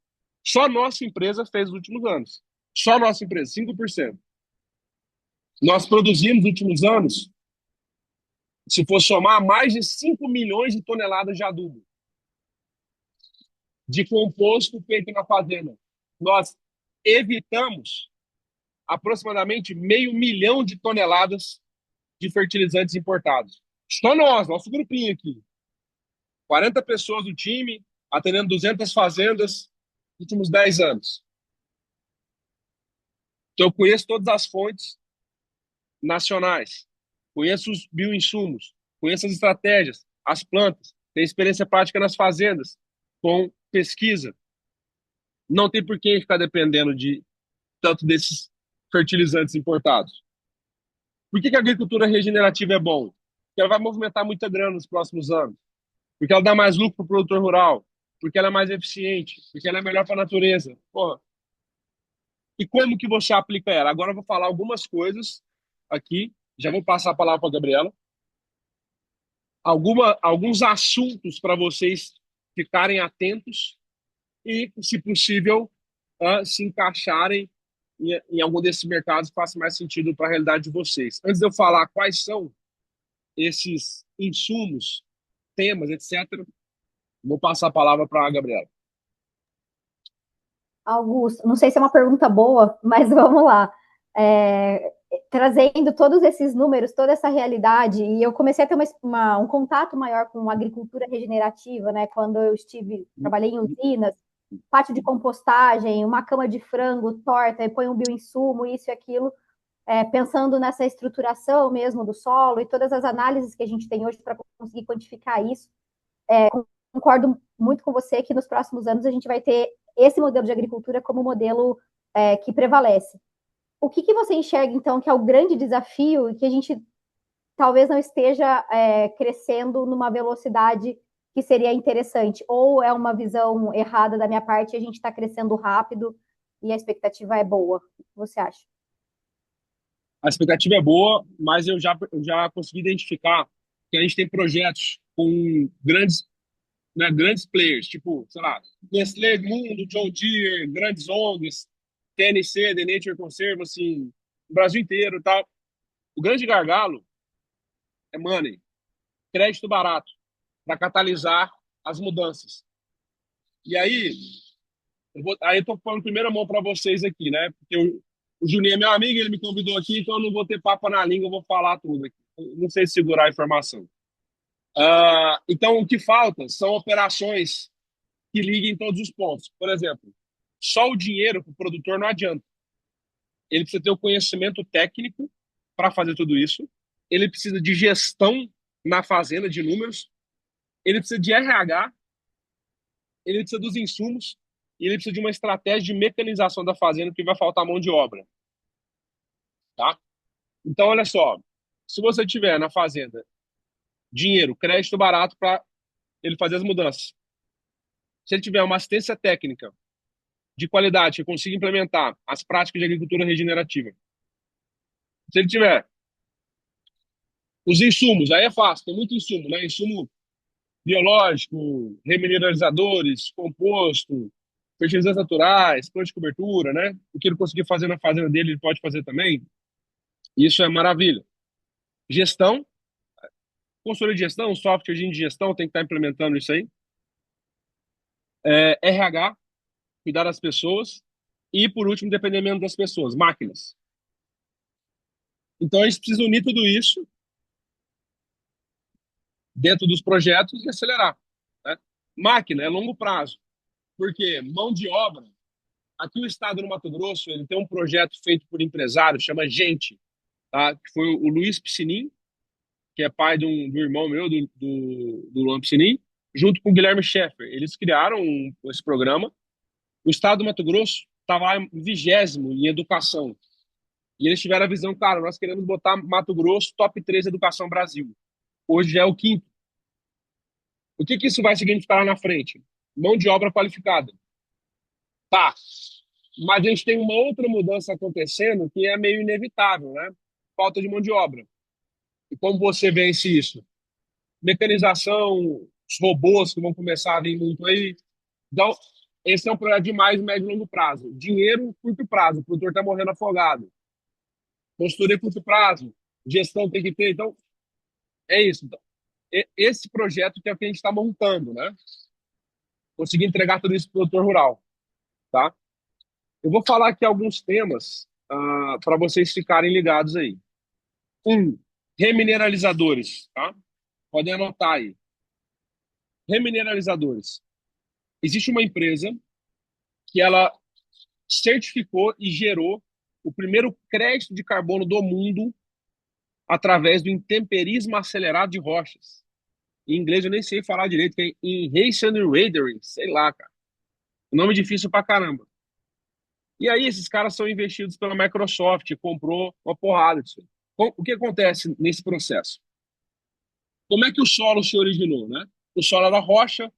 só nossa empresa fez nos últimos anos. Só nossa empresa, 5%. Nós produzimos nos últimos anos, se for somar, mais de 5 milhões de toneladas de adubo, de composto feito na fazenda. Nós evitamos aproximadamente 500 mil de toneladas de fertilizantes importados. Só nós, nosso grupinho aqui. 40 pessoas do time, atendendo 200 fazendas nos últimos 10 anos. Então, eu conheço todas as fontes nacionais, conheço os bioinsumos, conheço as estratégias, as plantas, tenho experiência prática nas fazendas, com pesquisa. Não tem por que ficar dependendo de tanto desses fertilizantes importados. Por que que a agricultura regenerativa é bom? Porque ela vai movimentar muita grana nos próximos anos. Porque ela dá mais lucro para o produtor rural. Porque ela é mais eficiente. Porque ela é melhor para a natureza. Porra. E como que você aplica ela? Agora eu vou falar algumas coisas aqui. Já vou passar a palavra para a Gabriela. alguns assuntos para vocês ficarem atentos e, se possível, se encaixarem em algum desses mercados que faça mais sentido para a realidade de vocês. Antes de eu falar quais são esses insumos, temas, etc., vou passar a palavra para a Gabriela. Augusto, não sei se é uma pergunta boa, mas vamos lá. Trazendo todos esses números, toda essa realidade, e eu comecei a ter um contato maior com agricultura regenerativa, né? Quando eu trabalhei em usinas, pátio de compostagem, uma cama de frango torta, põe um bioinsumo, isso e aquilo, pensando nessa estruturação mesmo do solo e todas as análises que a gente tem hoje para conseguir quantificar isso. Concordo muito com você que nos próximos anos a gente vai ter esse modelo de agricultura como modelo que prevalece. O que você enxerga, então, que é o grande desafio e que a gente talvez não esteja crescendo numa velocidade que seria interessante? Ou é uma visão errada da minha parte e a gente está crescendo rápido e a expectativa é boa? O que você acha? A expectativa é boa, mas eu já consegui identificar que a gente tem projetos com grandes players, tipo, sei lá, Nestlé, Mundo, John Deere, grandes ONGs, TNC, The Nature Conservancy, o Brasil inteiro e tal. O grande gargalo é money, crédito barato, para catalisar as mudanças. E aí, eu tô falando primeira mão para vocês aqui, né? Porque o Juninho é meu amigo, ele me convidou aqui, então eu não vou ter papo na língua, eu vou falar tudo aqui. Eu não sei segurar a informação. Então, o que falta são operações que liguem todos os pontos. Por exemplo, só o dinheiro para o produtor não adianta. Ele precisa ter o conhecimento técnico para fazer tudo isso. Ele precisa de gestão na fazenda, de números. Ele precisa de RH. Ele precisa dos insumos. E ele precisa de uma estratégia de mecanização da fazenda, que vai faltar mão de obra. Tá? Então, olha só. Se você tiver na fazenda dinheiro, crédito barato para ele fazer as mudanças. Se ele tiver uma assistência técnica de qualidade que consiga implementar as práticas de agricultura regenerativa. Se ele tiver os insumos, aí é fácil, tem muito insumo, né? Insumo biológico, remineralizadores, composto, fertilizantes naturais, plano de cobertura, né? O que ele conseguir fazer na fazenda dele, ele pode fazer também. Isso é maravilha. Gestão, consultoria de gestão, software de gestão, tem que estar implementando isso aí. RH, cuidar das pessoas. E, por último, dependimento das pessoas, máquinas. Então, a gente precisa unir tudo isso dentro dos projetos e acelerar. Né? Máquina é longo prazo, porque mão de obra, aqui o estado do Mato Grosso, ele tem um projeto feito por empresário, chama Gente, tá? Que foi o Luiz Piscinin, que é pai do irmão meu, do Luan Piscinin, junto com o Guilherme Schaeffer. Eles criaram esse programa. O estado do Mato Grosso estava em 20º em educação. E eles tiveram a visão, cara, nós queremos botar Mato Grosso top 3 educação Brasil. Hoje já é o 5º. O que isso vai significar lá na frente? Mão de obra qualificada. Tá. Mas a gente tem uma outra mudança acontecendo que é meio inevitável, né? Falta de mão de obra. E como você vence isso? Mecanização, os robôs que vão começar a vir muito aí. Então, esse é um projeto de mais médio e longo prazo. Dinheiro, curto prazo. O produtor está morrendo afogado. Consultoria, curto prazo. Gestão tem que ter. Então, é isso. Então, esse projeto que é o que a gente está montando, né? Conseguir entregar tudo isso para o produtor rural, tá? Eu vou falar aqui alguns temas para vocês ficarem ligados aí. Remineralizadores, tá? Podem anotar aí. Remineralizadores. Existe uma empresa que ela certificou e gerou o primeiro crédito de carbono do mundo através do intemperismo acelerado de rochas. Em inglês eu nem sei falar direito, que é Enhanced Radering, sei lá, cara. Nome difícil pra caramba. E aí esses caras são investidos pela Microsoft, comprou uma porrada disso. O que acontece nesse processo? Como é que o solo se originou, né? O solo era rocha,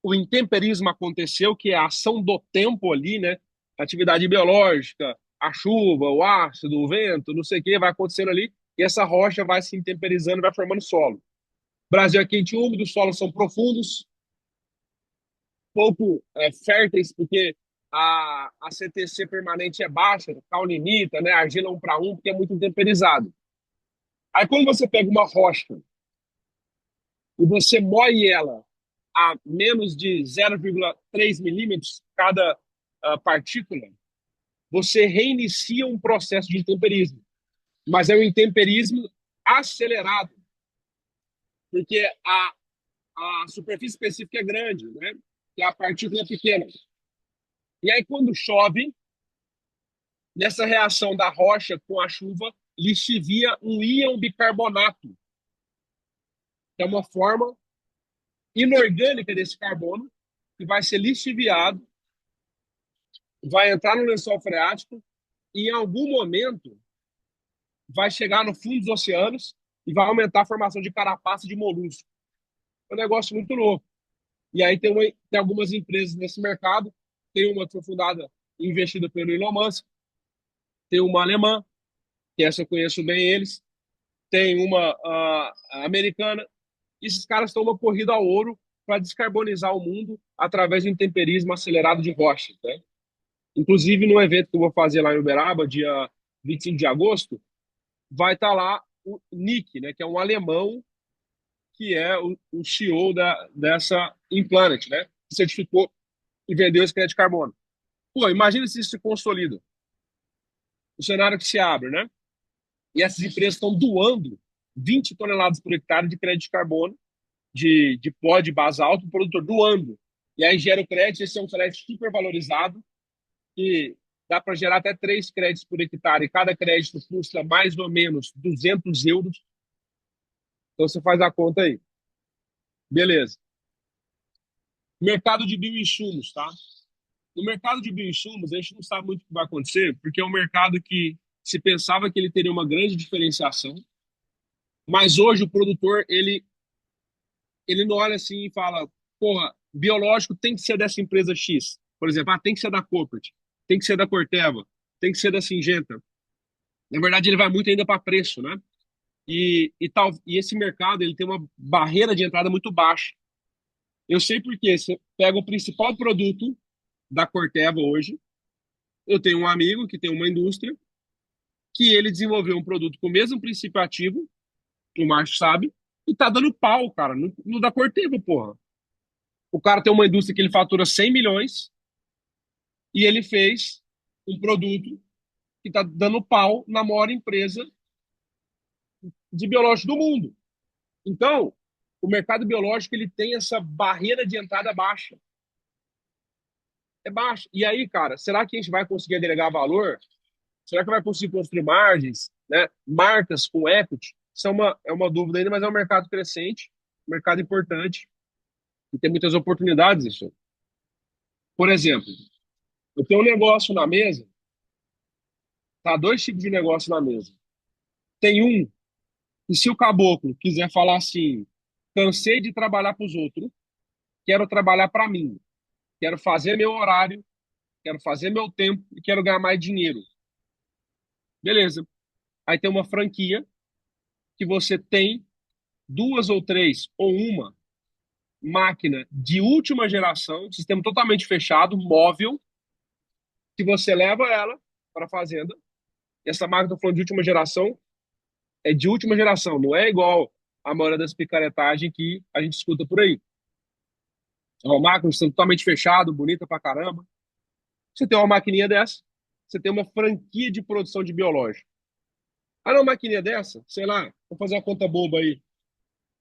o intemperismo aconteceu, que é a ação do tempo ali, né? Atividade biológica, a chuva, o ácido, o vento, não sei o que, vai acontecendo ali, e essa rocha vai se intemperizando, vai formando solo. Brasil é quente e úmido, os solos são profundos, pouco férteis, porque a CTC permanente é baixa, caolinita, né, argila 1 para 1, porque é muito intemperizado. Aí quando você pega uma rocha e você moe ela a menos de 0,3 milímetros cada partícula, você reinicia um processo de intemperismo. Mas é um intemperismo acelerado, porque a superfície específica é grande, né? E a partícula é pequena. E aí, quando chove, nessa reação da rocha com a chuva, lixivia um íon bicarbonato, que é uma forma inorgânica desse carbono, que vai ser lixiviado, vai entrar no lençol freático e, em algum momento, vai chegar no fundo dos oceanos e vai aumentar a formação de carapaça de molusco. É um negócio muito louco. E aí tem algumas empresas nesse mercado. Tem uma que foi fundada e investida pelo Elon Musk. Tem uma alemã, que essa eu conheço bem eles. Tem uma americana. E esses caras estão numa corrida ao ouro para descarbonizar o mundo através do intemperismo acelerado de rochas, né? Inclusive, no evento que eu vou fazer lá em Uberaba, dia 25 de agosto, vai estar lá o Nick, né, que é um alemão que é o CEO dessa Implanet, né, que certificou e vendeu esse crédito de carbono. Pô, imagina se isso se consolida. O cenário que se abre, né? E essas empresas estão doando 20 toneladas por hectare de crédito de carbono, de pó de basalto, o produtor doando. E aí gera o crédito, esse é um crédito super valorizado, que dá para gerar até 3 créditos por hectare. Cada crédito custa mais ou menos 200 euros. Então você faz a conta aí. Beleza. Mercado de bioinsumos, tá? No mercado de bioinsumos, a gente não sabe muito o que vai acontecer, porque é um mercado que se pensava que ele teria uma grande diferenciação, mas hoje o produtor, ele não olha assim e fala, porra, biológico tem que ser dessa empresa X. Por exemplo, tem que ser da Coopert, tem que ser da Corteva, tem que ser da Syngenta. Na verdade, ele vai muito ainda para preço, né? E esse mercado ele tem uma barreira de entrada muito baixa. Eu sei porque você pega o principal produto da Corteva hoje. Eu tenho um amigo que tem uma indústria que ele desenvolveu um produto com o mesmo princípio ativo, o Márcio sabe, e tá dando pau, cara, no da Corteva, porra. O cara tem uma indústria que ele fatura 100 milhões e ele fez um produto que tá dando pau na maior empresa de biológico do mundo. Então, o mercado biológico ele tem essa barreira de entrada baixa. É baixa. E aí, cara, será que a gente vai conseguir agregar valor? Será que vai conseguir construir margens, né? Marcas com equity? Isso é uma dúvida ainda, mas é um mercado crescente, um mercado importante e tem muitas oportunidades isso. Por exemplo, eu tenho um negócio na mesa, tá? 2 tipos de negócio na mesa. Tem um que se o caboclo quiser falar assim, cansei de trabalhar para os outros, quero trabalhar para mim, quero fazer meu horário, quero fazer meu tempo e quero ganhar mais dinheiro. Beleza. Aí tem uma franquia que você tem 2 ou 3 ou uma máquina de última geração, sistema totalmente fechado, móvel, que você leva ela para a fazenda. Essa máquina, estou falando de última geração, é de última geração, não é igual a maioria das picaretagens que a gente escuta por aí. É uma máquina sistema totalmente fechado, bonita pra caramba. Você tem uma maquininha dessa, você tem uma franquia de produção de biológico. Ah, não, uma maquininha dessa, sei lá, vou fazer uma conta boba aí.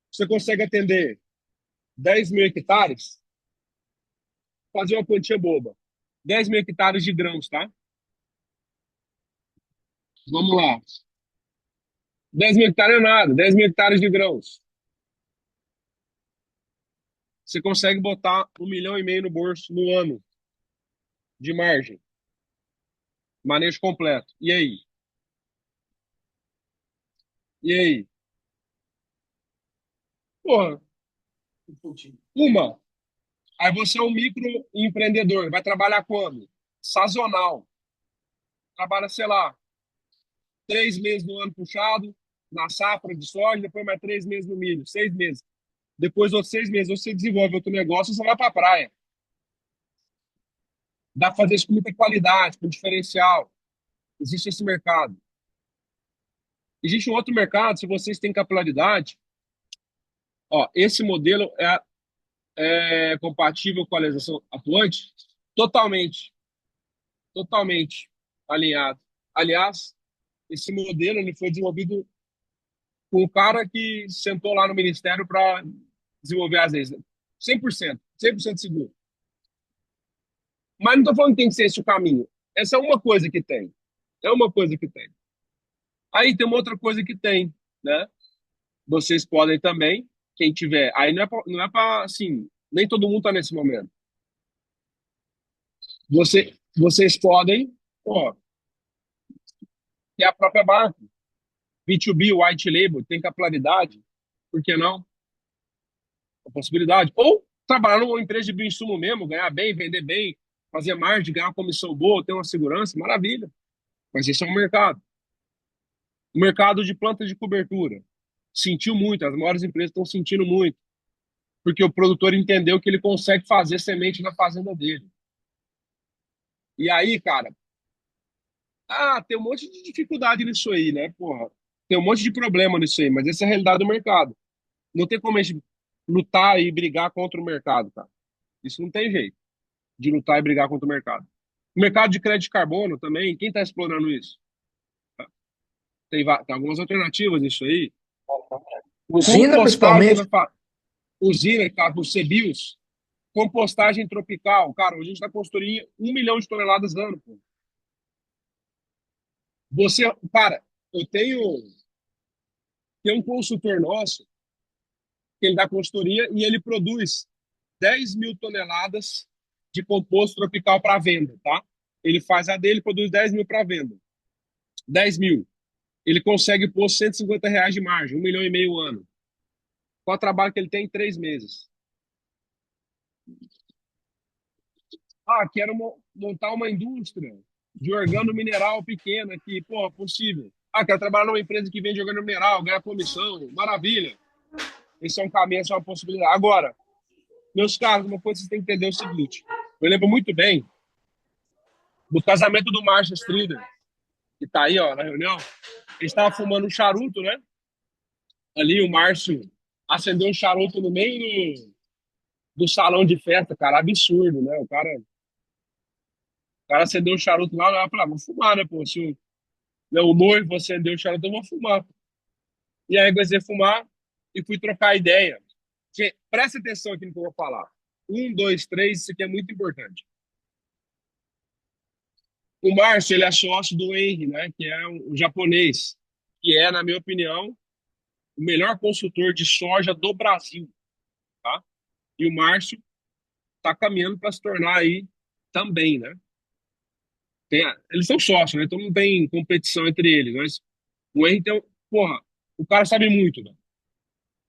Você consegue atender 10 mil hectares, fazer uma quantia boba. 10 mil hectares de grãos, tá? Vamos lá. 10 mil hectares é nada, 10 mil hectares de grãos. Você consegue botar 1,5 milhão no bolso no ano de margem. Manejo completo. E aí? E aí? Porra, uma. Aí você é um microempreendedor. Vai trabalhar quando? Sazonal. Trabalha, sei lá, 3 meses no ano puxado, na safra de soja, depois mais 3 meses no milho, 6 meses. Depois de outros 6 meses, você desenvolve outro negócio e você vai para a praia. Dá para fazer isso com muita qualidade, com diferencial. Existe esse mercado. Existe um outro mercado, se vocês têm capilaridade, ó, esse modelo é compatível com a legislação atuante? Totalmente, totalmente alinhado. Aliás, esse modelo ele foi desenvolvido com o cara que sentou lá no ministério para desenvolver as leis. 100% seguro. Mas não estou falando que tem que ser esse o caminho. Essa é uma coisa que tem. É uma coisa que tem. Aí tem uma outra coisa que tem, né? Vocês podem também, quem tiver. Aí não é para assim, nem todo mundo está nesse momento. Vocês podem, ó, ter a própria marca. B2B, white label, tem capilaridade. Por que não? A possibilidade. Ou trabalhar numa empresa de bioinsumo mesmo, ganhar bem, vender bem, fazer margem, ganhar uma comissão boa, ter uma segurança, maravilha. Mas esse é um mercado. O mercado de plantas de cobertura. Sentiu muito, as maiores empresas estão sentindo muito. Porque o produtor entendeu que ele consegue fazer semente na fazenda dele. E aí, cara, tem um monte de dificuldade nisso aí, né, porra? Tem um monte de problema nisso aí, mas essa é a realidade do mercado. Não tem como a gente lutar e brigar contra o mercado, cara. Isso não tem jeito de lutar e brigar contra o mercado. O mercado de crédito de carbono também, quem está explorando isso? Tem algumas alternativas nisso aí. Usina, Compostagem, principalmente. usina, cara, o CBIOS, compostagem tropical. Cara, hoje a gente está construindo 1 milhão de toneladas ano, pô. Cara, eu tenho um consultor nosso, que ele dá consultoria e ele produz 10 mil toneladas de composto tropical para venda, tá? Ele faz a dele, produz 10 mil para venda. 10 mil. Ele consegue pôr R$ 150 de margem, 1,5 milhão ano. Qual o trabalho que ele tem em 3 meses? Quero montar uma indústria de organo mineral pequena aqui. Pô, possível. Quero trabalhar numa empresa que vende organo mineral, ganhar comissão. Maravilha. Esse é um caminho, essa é uma possibilidade. Agora, meus caros, uma coisa que vocês têm que entender é o seguinte. Eu lembro muito bem do casamento do Márcio Strider, que tá aí, ó, na reunião. Ele estava fumando um charuto, né? Ali o Márcio acendeu um charuto no meio do salão de festa, cara, absurdo, né? O cara acendeu um charuto lá, eu falei, vou fumar, né, pô? Se o noivo acendeu o charuto, eu vou fumar. E aí eu comecei a fumar e fui trocar ideia. Presta atenção aqui no que eu vou falar. 1, 2, 3, isso aqui é muito importante. O Márcio, ele é sócio do Henry, né, que é um japonês, que é, na minha opinião, o melhor consultor de soja do Brasil, tá? E o Márcio está caminhando para se tornar aí também, né? Eles são sócios, né? Então não tem competição entre eles, mas o Henry tem, porra, o cara sabe muito, né?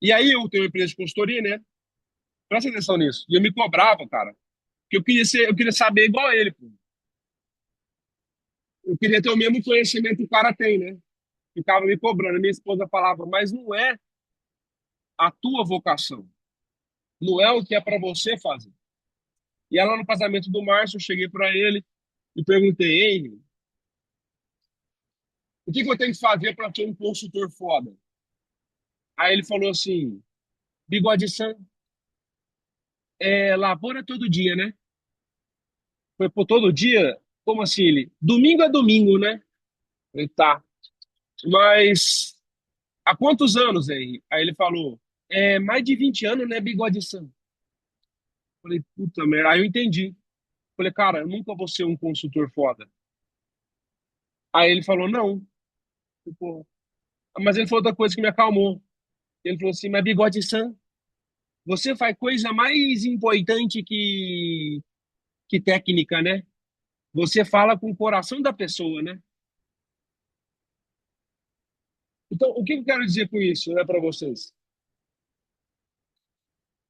E aí eu tenho uma empresa de consultoria, né? Presta atenção nisso. E eu me cobrava, cara, que eu queria saber igual a ele, pô. Eu queria ter o mesmo conhecimento que o cara tem, né? Ficava me cobrando. Minha esposa falava, mas não é a tua vocação. Não é o que é para você fazer. E ela no casamento do Márcio, eu cheguei para ele e perguntei, Henry, o que eu tenho que fazer para ter um consultor foda? Aí ele falou assim, Bigode San, lavoura todo dia, né? Foi por todo dia? Como assim? Ele, domingo é domingo, né? Falei, tá. Mas há quantos anos, aí? Aí ele falou, mais de 20 anos, né, Bigode Sam? Falei, puta merda. Aí eu entendi. Falei, cara, eu nunca vou ser um consultor foda. Aí ele falou, não. Tipo, mas ele falou outra coisa que me acalmou. Ele falou assim, mas Bigode Sam, você faz coisa mais importante que técnica, né? Você fala com o coração da pessoa, né? Então, o que eu quero dizer com isso, né, para vocês?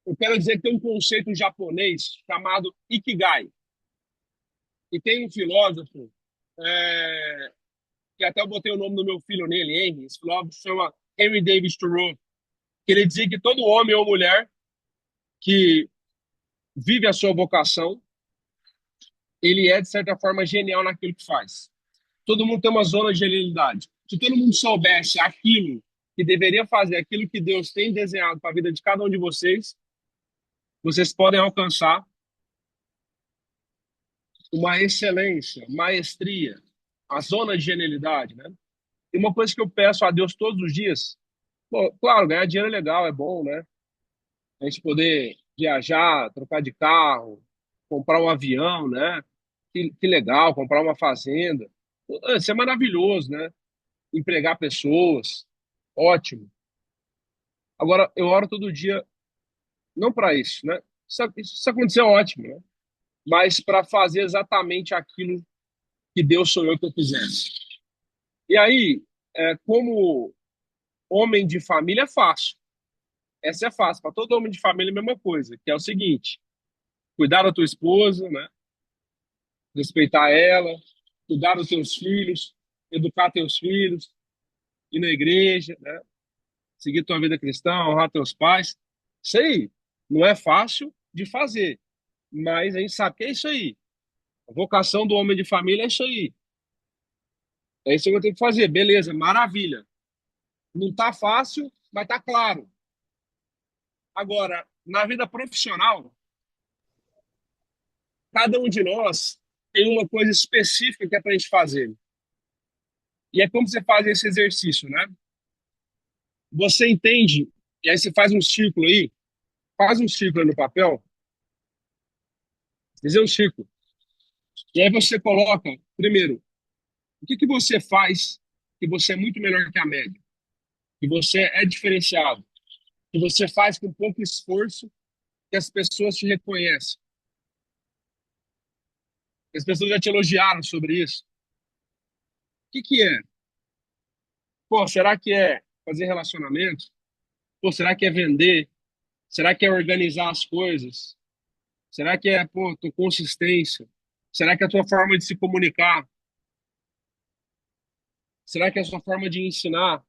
Eu quero dizer que tem um conceito japonês chamado Ikigai. E tem um filósofo, que até eu botei o nome do meu filho nele, Henry. Esse filósofo chama Henry David Thoreau, que ele dizia que todo homem ou mulher que vive a sua vocação, ele é, de certa forma, genial naquilo que faz. Todo mundo tem uma zona de genialidade. Se todo mundo soubesse aquilo que deveria fazer, aquilo que Deus tem desenhado para a vida de cada um de vocês, vocês podem alcançar uma excelência, maestria, a zona de genialidade, né? E uma coisa que eu peço a Deus todos os dias, bom, claro, ganhar dinheiro é legal, é bom, né? A gente poder viajar, trocar de carro, comprar um avião, né? Que legal, comprar uma fazenda. Isso é maravilhoso, né? Empregar pessoas, ótimo. Agora, eu oro todo dia, não para isso, né? Isso acontecer é ótimo, né? Mas para fazer exatamente aquilo que Deus sonhou que eu fizesse. E aí, como homem de família, é fácil. Essa é fácil. Para todo homem de família, é a mesma coisa, que é o seguinte: cuidar da tua esposa, né? Respeitar ela, cuidar dos teus filhos, educar teus filhos, ir na igreja, né? Seguir tua vida cristã, honrar teus pais. Isso aí não é fácil de fazer, mas a gente sabe que é isso aí. A vocação do homem de família é isso aí. É isso que eu tenho que fazer. Beleza, maravilha. Não tá fácil, mas tá claro. Agora, na vida profissional, cada um de nós tem uma coisa específica que é para a gente fazer. E é como você faz esse exercício, né? Você entende, e aí você faz um círculo aí no papel, dizer um círculo. E aí você coloca, primeiro, o que que você faz que você é muito melhor que a média, que você é diferenciado, que você faz com pouco esforço, que as pessoas te reconhecem, que as pessoas já te elogiaram sobre isso. O que que é? Pô, será que é fazer relacionamentos? Pô, será que é vender? Será que é organizar as coisas? Será que é, pô, tua consistência? Será que é a tua forma de se comunicar? Será que é a sua forma de ensinar?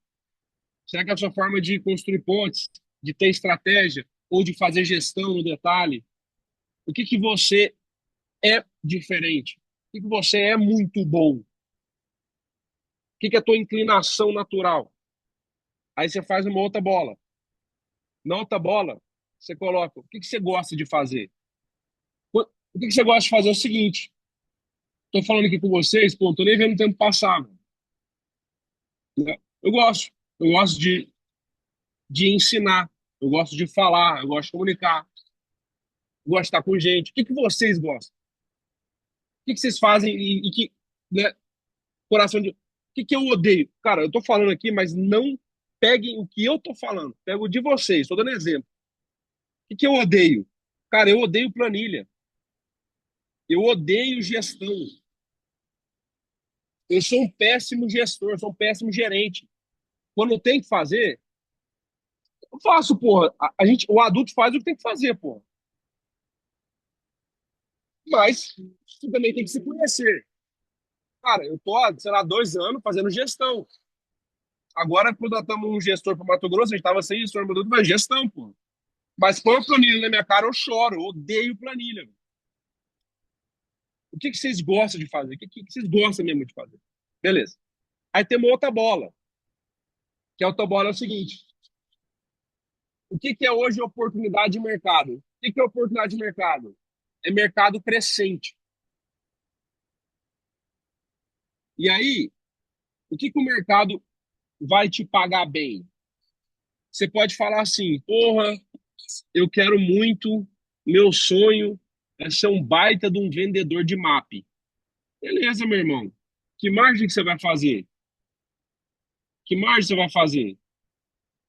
Será que é a sua forma de construir pontes, de ter estratégia ou de fazer gestão no detalhe? O que que você é diferente? O que que você é muito bom? O que que é a tua inclinação natural? Aí você faz uma outra bola. Na outra bola, você coloca o que que você gosta de fazer. O que que você gosta de fazer é o seguinte: estou falando aqui com vocês, pô, não tô nem vendo o tempo passar, né? Eu gosto de ensinar, eu gosto de falar, eu gosto de comunicar, eu gosto de estar com gente. O que que vocês gostam? O que que vocês fazem e que, né, coração de. O que que eu odeio? Cara, eu tô falando aqui, mas não peguem o que eu tô falando, pego o de vocês, tô dando exemplo. O que que eu odeio? Cara, eu odeio planilha, eu odeio gestão. Eu sou um péssimo gestor, sou um péssimo gerente. Quando eu tenho que fazer, eu faço, porra. O adulto faz o que tem que fazer, porra. Mas você também tem que se conhecer. Cara, eu tô há, sei lá, 2 anos fazendo gestão. Agora, quando nós estamos um gestor para Mato Grosso, a gente estava sem gestor, mas gestão, pô. Mas põe a planilha na minha cara, eu choro, eu odeio planilha. O que que vocês gostam de fazer? O que vocês gostam mesmo de fazer? Beleza. Aí tem uma outra bola, que a outra bola é o seguinte: o que que é hoje oportunidade de mercado? O que que é oportunidade de mercado? É mercado crescente. E aí, o que que o mercado vai te pagar bem? Você pode falar assim: porra, eu quero muito, meu sonho é ser um baita de um vendedor de MAP. Beleza, meu irmão. Que margem que você vai fazer? Que margem você vai fazer?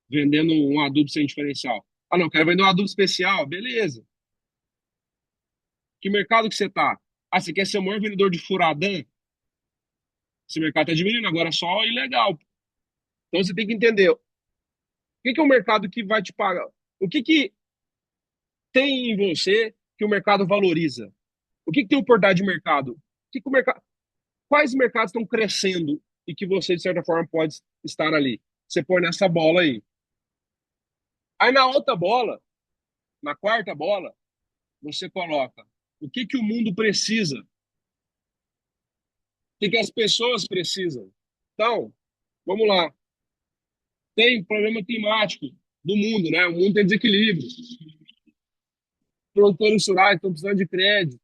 Vendendo um adubo sem diferencial. Ah, não, quero vender um adubo especial. Beleza. Que mercado que você tá? Ah, você quer ser o maior vendedor de furadã? Esse mercado tá diminuindo, agora é só ilegal. Então você tem que entender o que que é o mercado que vai te pagar. O que que tem em você que o mercado valoriza? O que que tem oportunidade de mercado? O que que o mercado... Quais mercados estão crescendo e que você, de certa forma, pode estar ali? Você põe nessa bola aí. Aí na outra bola, na quarta bola, você coloca o que que o mundo precisa, o que que as pessoas precisam. Então, vamos lá. Tem problema climático do mundo, né? O mundo tem desequilíbrio. Produtores rurais estão precisando de crédito,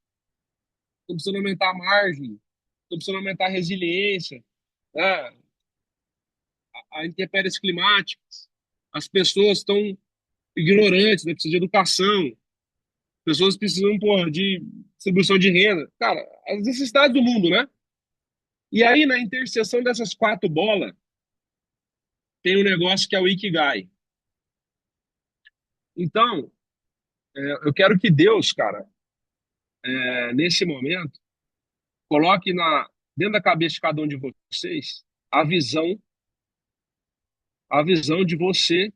estão precisando aumentar a margem, estão precisando aumentar a resiliência, né? A intempéries climáticas. As pessoas estão ignorantes, né? Precisam de educação. Pessoas precisam, porra, de distribuição de renda. Cara, as necessidades do mundo, né? E aí, na interseção dessas quatro bolas, tem um negócio que é o Ikigai. Então, eu quero que Deus, cara, nesse momento, coloque dentro da cabeça de cada um de vocês a visão, a visão de você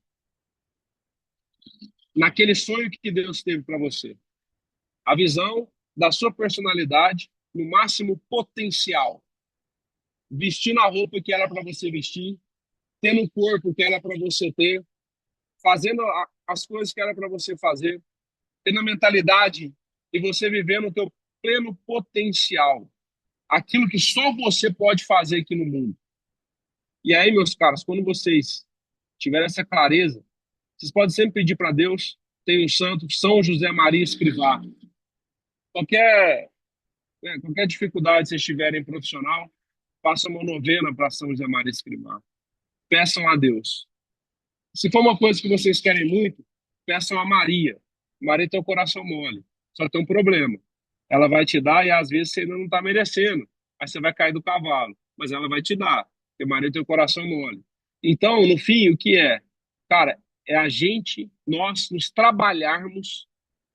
naquele sonho que Deus teve para você. A visão da sua personalidade no máximo potencial. Vestindo a roupa que era para você vestir, tendo o corpo que era para você ter, fazendo as coisas que era para você fazer, tendo a mentalidade e você vivendo o teu pleno potencial. Aquilo que só você pode fazer aqui no mundo. E aí, meus caros, quando vocês tiverem essa clareza, vocês podem sempre pedir para Deus, tem um santo, São José Maria Escrivá. Qualquer, qualquer dificuldade que vocês tiverem profissional, façam uma novena para São José Maria Escrivá. Peçam a Deus. Se for uma coisa que vocês querem muito, peçam a Maria. Maria tem o coração mole. Só tem um problema. Ela vai te dar e às vezes você ainda não está merecendo. Aí você vai cair do cavalo. Mas ela vai te dar. Porque Maria tem o coração mole. Então, no fim, o que é? Cara, é a gente, nós, nos trabalharmos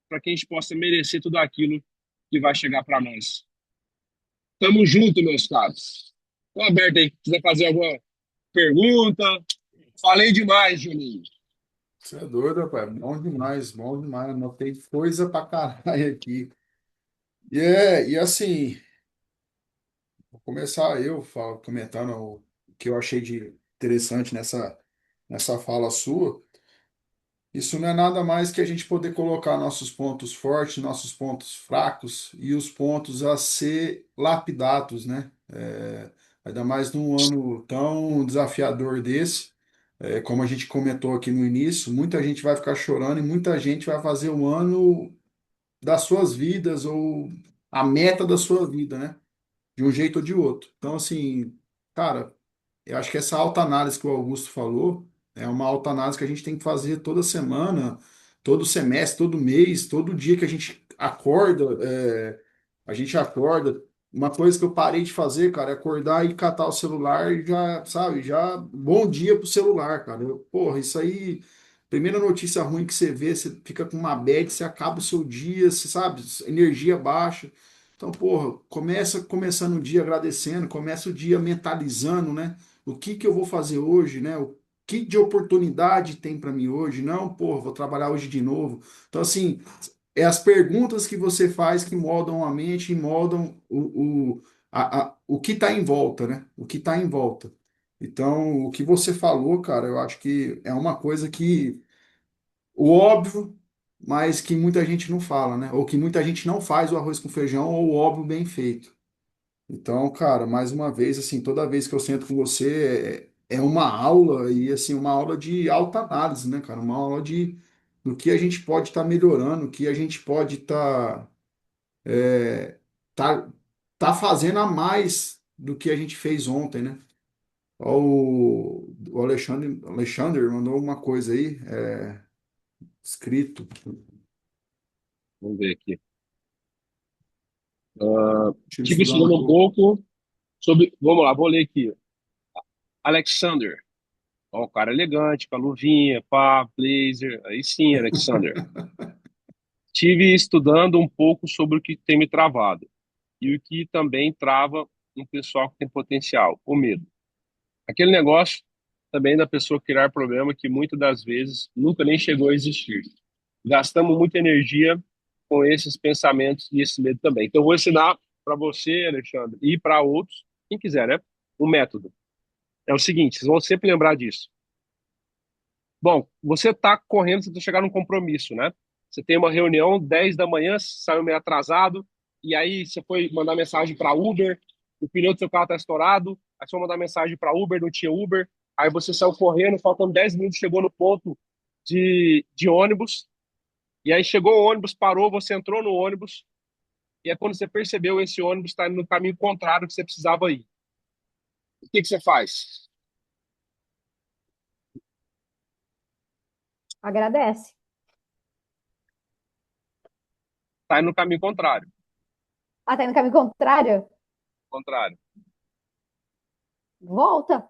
para que a gente possa merecer tudo aquilo que vai chegar para nós. Tamo junto, meus caros. Estou aberto aí. Se quiser fazer alguma pergunta. Falei demais, Juninho. Você é doido, rapaz. Bom demais, bom demais. Anotei coisa pra caralho aqui. E assim, vou começar comentando o que eu achei de interessante nessa fala sua. Isso não é nada mais que a gente poder colocar nossos pontos fortes, nossos pontos fracos e os pontos a ser lapidados, né? Ainda mais num ano tão desafiador desse. Como a gente comentou aqui no início, muita gente vai ficar chorando e muita gente vai fazer o ano das suas vidas ou a meta da sua vida, né? De um jeito ou de outro. Então, assim, cara, eu acho que essa autoanálise que o Augusto falou é uma autoanálise que a gente tem que fazer toda semana, todo semestre, todo mês, todo dia que a gente acorda. Uma coisa que eu parei de fazer, cara, é acordar e catar o celular e já, sabe, já bom dia pro celular, cara. Porra, isso aí, primeira notícia ruim que você vê, você fica com uma bad, você acaba o seu dia, você sabe, energia baixa. Então, porra, começando o dia agradecendo, começa o dia mentalizando, né? O que que eu vou fazer hoje, né? O que de oportunidade tem para mim hoje? Não, porra, vou trabalhar hoje de novo. Então, assim, é as perguntas que você faz que moldam a mente e moldam o que está em volta, né? O que está em volta. Então, o que você falou, cara, eu acho que é uma coisa que o óbvio, mas que muita gente não fala, né? Ou que muita gente não faz o arroz com feijão ou o óbvio bem feito. Então, cara, mais uma vez, assim, toda vez que eu sento com você é uma aula e assim uma aula de alta análise, né, cara? Uma aula de do que a gente pode estar melhorando, o que a gente pode tá, tá fazendo a mais do que a gente fez ontem, né? Ó, o Alexandre mandou uma coisa aí, escrito. Vamos ver aqui. Ah, Deixa eu tive estudar um estudando um pouco. pouco sobre. Vamos lá, vou ler aqui. Alexander. Ó, o cara elegante, com a luvinha, pá, blazer. Aí sim, Alexander. Tive estudando um pouco sobre o que tem me travado e o que também trava um pessoal que tem potencial, o medo. Aquele negócio também da pessoa criar problema que muitas das vezes nunca nem chegou a existir. Gastamos muita energia com esses pensamentos e esse medo também. Então, eu vou ensinar para você, Alexandre, e para outros, quem quiser, né? Um método. É o seguinte, vocês vão sempre lembrar disso. Bom, você está correndo, você está chegando num compromisso, né? Você tem uma reunião 10 da manhã, você saiu meio atrasado, e aí você foi mandar mensagem para Uber, o pneu do seu carro está estourado, aí você foi mandar mensagem para Uber, não tinha Uber, aí você saiu correndo, faltando 10 minutos, chegou no ponto de ônibus, e aí chegou o ônibus, parou, você entrou no ônibus, e é quando você percebeu esse ônibus está no caminho contrário que você precisava ir. O que que você faz? Agradece. Está indo no caminho contrário. Ah, tá indo no caminho contrário? Contrário. Volta.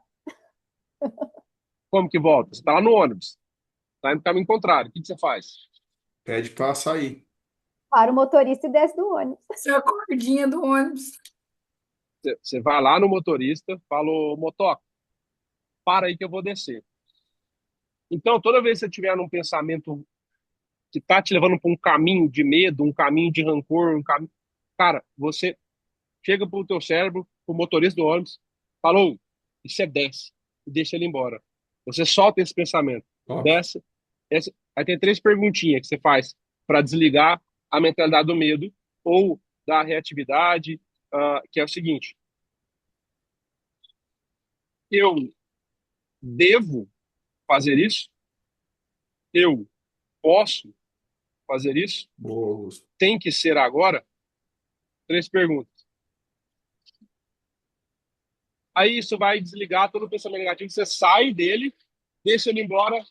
Como que volta? Você está lá no ônibus, está indo no caminho contrário. O que que você faz? Pede para sair. Para o motorista e desce do ônibus. Essa é a cordinha do ônibus. Você vai lá no motorista, fala, ô, motoca, para aí que eu vou descer. Então, toda vez que você tiver num pensamento que tá te levando para um caminho de medo, um caminho de rancor, um caminho... Cara, você chega pro teu cérebro, pro motorista do ônibus, falou, e você desce, e deixa ele embora. Você solta esse pensamento, Top. desce, aí tem três perguntinhas que você faz para desligar a mentalidade do medo ou da reatividade, que é o seguinte, eu devo fazer isso? Eu posso fazer isso? Boa, Augusto. Tem que ser agora? Três perguntas. Aí isso vai desligar todo o pensamento negativo, você sai dele, deixa ele embora,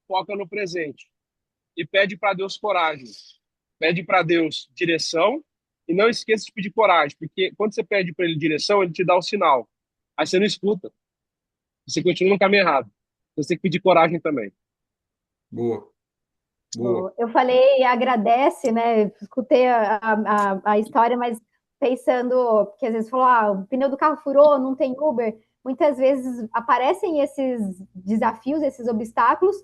foca no presente. E pede para Deus coragem. Pede para Deus direção e não esqueça de pedir coragem, porque quando você pede para ele direção, ele te dá o sinal. Aí você não escuta. Você continua no caminho errado. Você tem que pedir coragem também. Boa. Boa. Eu falei agradece, né? Escutei a história, mas pensando, porque às vezes falou, o pneu do carro furou, não tem Uber. Muitas vezes aparecem esses desafios, esses obstáculos,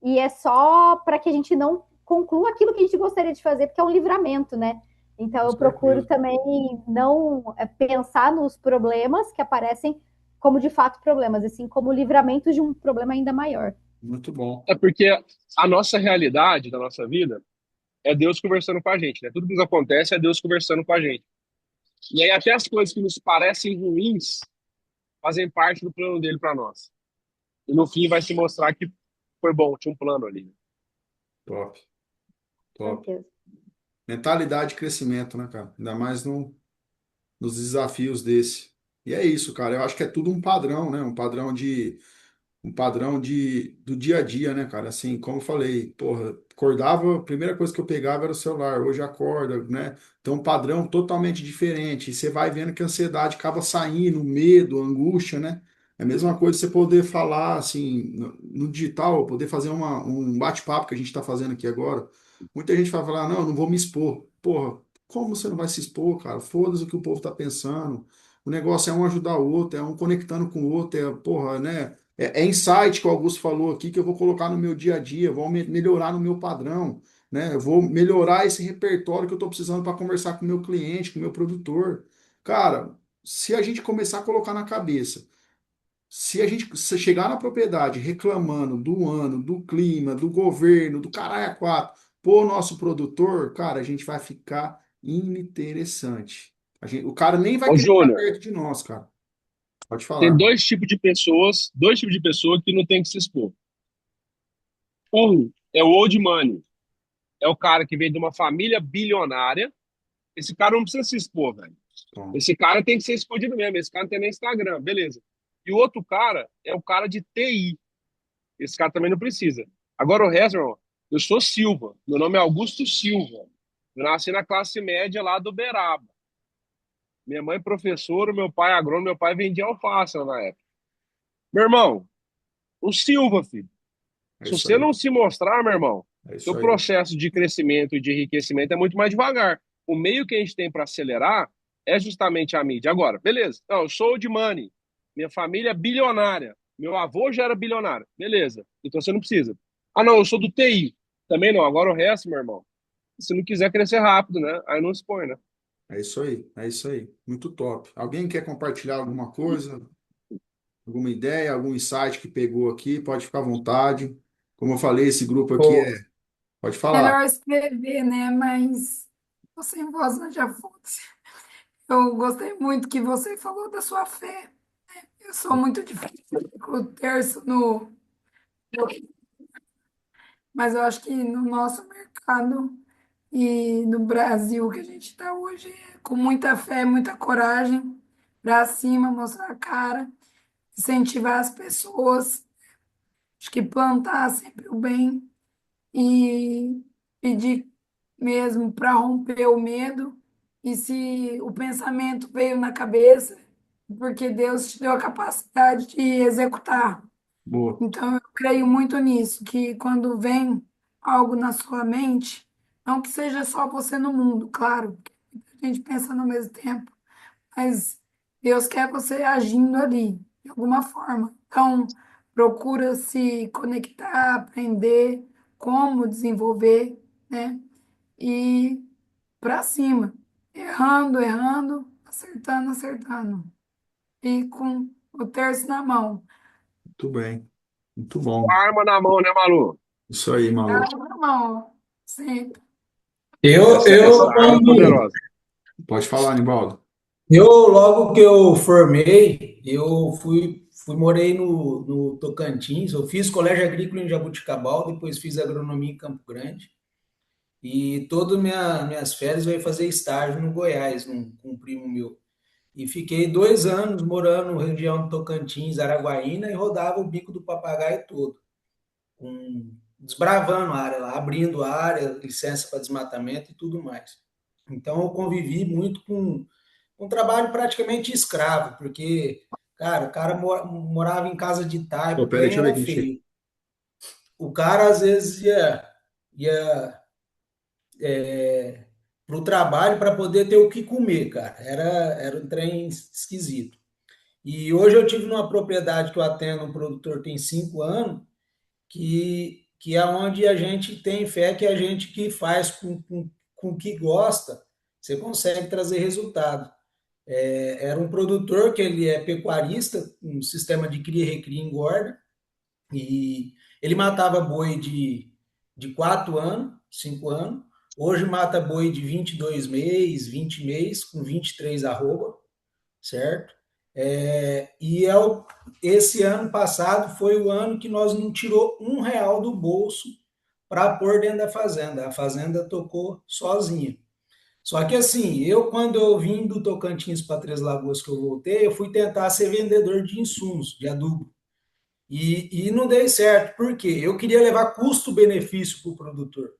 e é só para que a gente não conclua aquilo que a gente gostaria de fazer, porque é um livramento, né? Então Com eu procuro certeza. também não pensar nos problemas que aparecem como de fato problemas, assim como livramentos de um problema ainda maior. Muito bom. É porque a nossa realidade da nossa vida é Deus conversando com a gente, né? Tudo que nos acontece é Deus conversando com a gente. E aí até as coisas que nos parecem ruins fazem parte do plano dele para nós. E no fim vai se mostrar que foi bom, tinha um plano ali. Top. Com Top. certeza. Mentalidade de crescimento, né, cara? Ainda mais nos desafios desse. E é isso, cara. Eu acho que é tudo um padrão, né? Um padrão do dia a dia, né, cara? Assim, como eu falei, porra, acordava, a primeira coisa que eu pegava era o celular, hoje acorda, né? Então, um padrão totalmente diferente. E você vai vendo que a ansiedade acaba saindo, o medo, a angústia, né? É a mesma coisa você poder falar, assim, no digital, poder fazer um bate-papo que a gente está fazendo aqui agora. Muita gente vai falar, não, eu não vou me expor. Porra, como você não vai se expor, cara? Foda-se o que o povo tá pensando. O negócio é um ajudar o outro, é um conectando com o outro, porra, né? É insight que o Augusto falou aqui que eu vou colocar no meu dia a dia, vou melhorar no meu padrão, né? Eu vou melhorar esse repertório que eu estou precisando para conversar com o meu cliente, com o meu produtor. Cara, se a gente começar a colocar na cabeça, se chegar na propriedade reclamando do ano, do clima, do governo, do caralho a quatro, pô, nosso produtor, cara, a gente vai ficar ininteressante. O cara nem vai Ô, querer ficar Júnior, perto de nós, cara. Pode tem falar. dois tipos de pessoa que não tem que se expor. Um é o old money, é o cara que vem de uma família bilionária. Esse cara não precisa se expor, velho. Bom, Esse cara tem que ser escondido mesmo. Esse cara não tem nem Instagram, beleza. E o outro cara é o cara de TI. Esse cara também não precisa. Agora o resto, meu irmão, eu sou Silva. Meu nome é Augusto Silva. Eu nasci na classe média lá do Beraba. Minha mãe é professora, meu pai é agrônomo, meu pai vendia alface lá na época. Meu irmão, o Silva, filho. é Se isso você aí. não se mostrar, meu irmão, É seu isso aí. processo de crescimento e de enriquecimento é muito mais devagar. O meio que a gente tem para acelerar é justamente a mídia. Agora, beleza. Não, eu sou de money. Minha família é bilionária. Meu avô já era bilionário. Beleza. Então você não precisa. Ah, não, eu sou do TI. Também não. Agora o resto, meu irmão. Se não quiser crescer rápido, né? Aí não expõe, né? É isso aí. É isso aí. Muito top. Alguém quer compartilhar alguma coisa, alguma ideia, algum insight que pegou aqui? Pode ficar à vontade. Como eu falei, esse grupo aqui Pô, é. Pode falar. Melhor escrever, né? Mas você em voz não já fosse. Eu gostei muito que você falou da sua fé. Eu sou muito difícil com o terço no. Mas eu acho que no nosso mercado e no Brasil que a gente está hoje, é com muita fé, muita coragem, para cima, mostrar a cara, incentivar as pessoas, acho que plantar sempre o bem e pedir mesmo para romper o medo. E se o pensamento veio na cabeça, porque Deus te deu a capacidade de executar. Boa. Então, eu creio muito nisso, que quando vem algo na sua mente, não que seja só você no mundo, claro, porque a gente pensa no mesmo tempo, mas Deus quer você agindo ali, de alguma forma. Então, procura se conectar, aprender como desenvolver, né? E para cima, errando, errando, acertando, acertando. E com o terço na mão. Muito bem. Muito Com bom. a arma na mão, né, Malu? Isso aí, Malu. Arma na mão, sempre. eu, Essa eu, arma é quando, poderosa. Pode falar, Nibaldo. eu, logo que eu formei, eu morei no Tocantins, eu fiz colégio agrícola em Jabuticabal, depois fiz agronomia em Campo Grande, e todas minhas férias eu ia fazer estágio no Goiás, com um primo meu. E fiquei 2 anos morando na região do Tocantins, Araguaína, e rodava o Bico do Papagaio todo, desbravando a área lá, abrindo a área, licença para desmatamento e tudo mais. Então eu convivi muito com um trabalho praticamente escravo, porque, cara, o cara morava em casa de taipa, Pô, o peraí, trem deixa eu ver era quem chega. feio. O cara às vezes ia para o trabalho para poder ter o que comer, cara. Era um trem esquisito. E hoje eu tive numa propriedade que eu atendo, um produtor tem 5 anos, que é onde a gente tem fé que a gente que faz com o que gosta, você consegue trazer resultado. Era um produtor que ele é pecuarista, um sistema de cria, recria e engorda, e ele matava boi de 4 anos, 5 anos, hoje mata boi de 22 meses, 20 meses, com 23 arroba, certo? Esse ano passado foi o ano que nós não tirou R$ 1 do bolso para pôr dentro da fazenda. A fazenda tocou sozinha. Só que assim, quando eu vim do Tocantins para Três Lagoas que eu voltei, eu fui tentar ser vendedor de insumos, de adubo. E não dei certo, por quê? Eu queria levar custo-benefício para o produtor.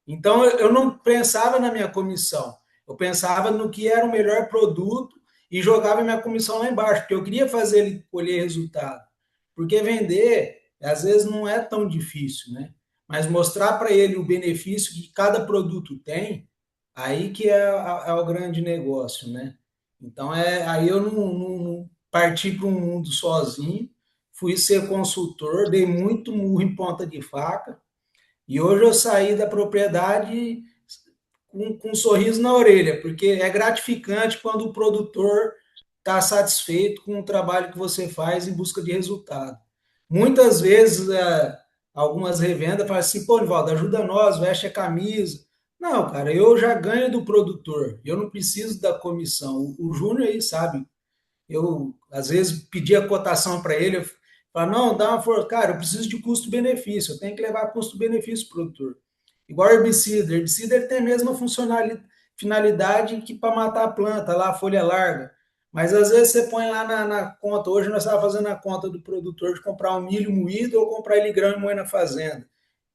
Então eu não pensava na minha comissão, eu pensava no que era o melhor produto e jogava minha comissão lá embaixo, porque eu queria fazer ele colher resultado. Porque vender, às vezes, não é tão difícil, né? Mas mostrar para ele o benefício que cada produto tem, aí que é o grande negócio, né? Então, aí eu não parti para um mundo sozinho, fui ser consultor, dei muito murro em ponta de faca, e hoje eu saí da propriedade com um sorriso na orelha, porque é gratificante quando o produtor está satisfeito com o trabalho que você faz em busca de resultado. Muitas vezes, algumas revendas falam assim, pô, Nivaldo, ajuda nós, veste a camisa. Não, cara, eu já ganho do produtor, eu não preciso da comissão. O Júnior aí sabe, eu às vezes pedia cotação para ele, eu falava, não, dá uma força, cara, eu preciso de custo-benefício, eu tenho que levar custo-benefício para o produtor. Igual herbicida, herbicida ele tem a mesma finalidade que para matar a planta, lá a folha larga. Mas às vezes você põe lá na conta, hoje nós estávamos fazendo a conta do produtor de comprar um milho moído ou comprar ele grão e moer na fazenda,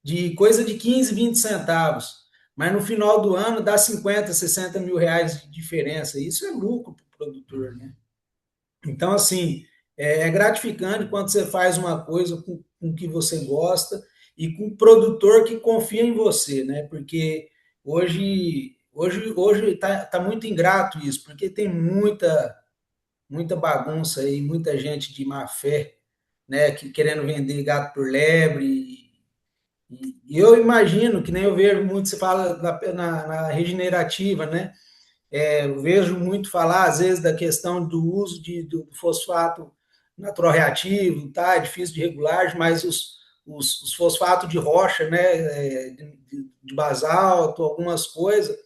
de coisa de 15, 20 centavos. Mas no final do ano dá 50, 60 mil reais de diferença. Isso é lucro para o produtor, né? Então, assim, é gratificante quando você faz uma coisa com que você gosta e com um produtor que confia em você, né? Porque hoje tá muito ingrato isso, porque tem muita bagunça aí, muita gente de má fé, né? Que querendo vender gato por lebre. E eu imagino, que nem eu vejo muito, você fala na regenerativa, né? Eu vejo muito falar, às vezes, da questão do uso do fosfato natural reativo, tá? É difícil de regulagem, mas os fosfatos de rocha, né, de basalto, algumas coisas,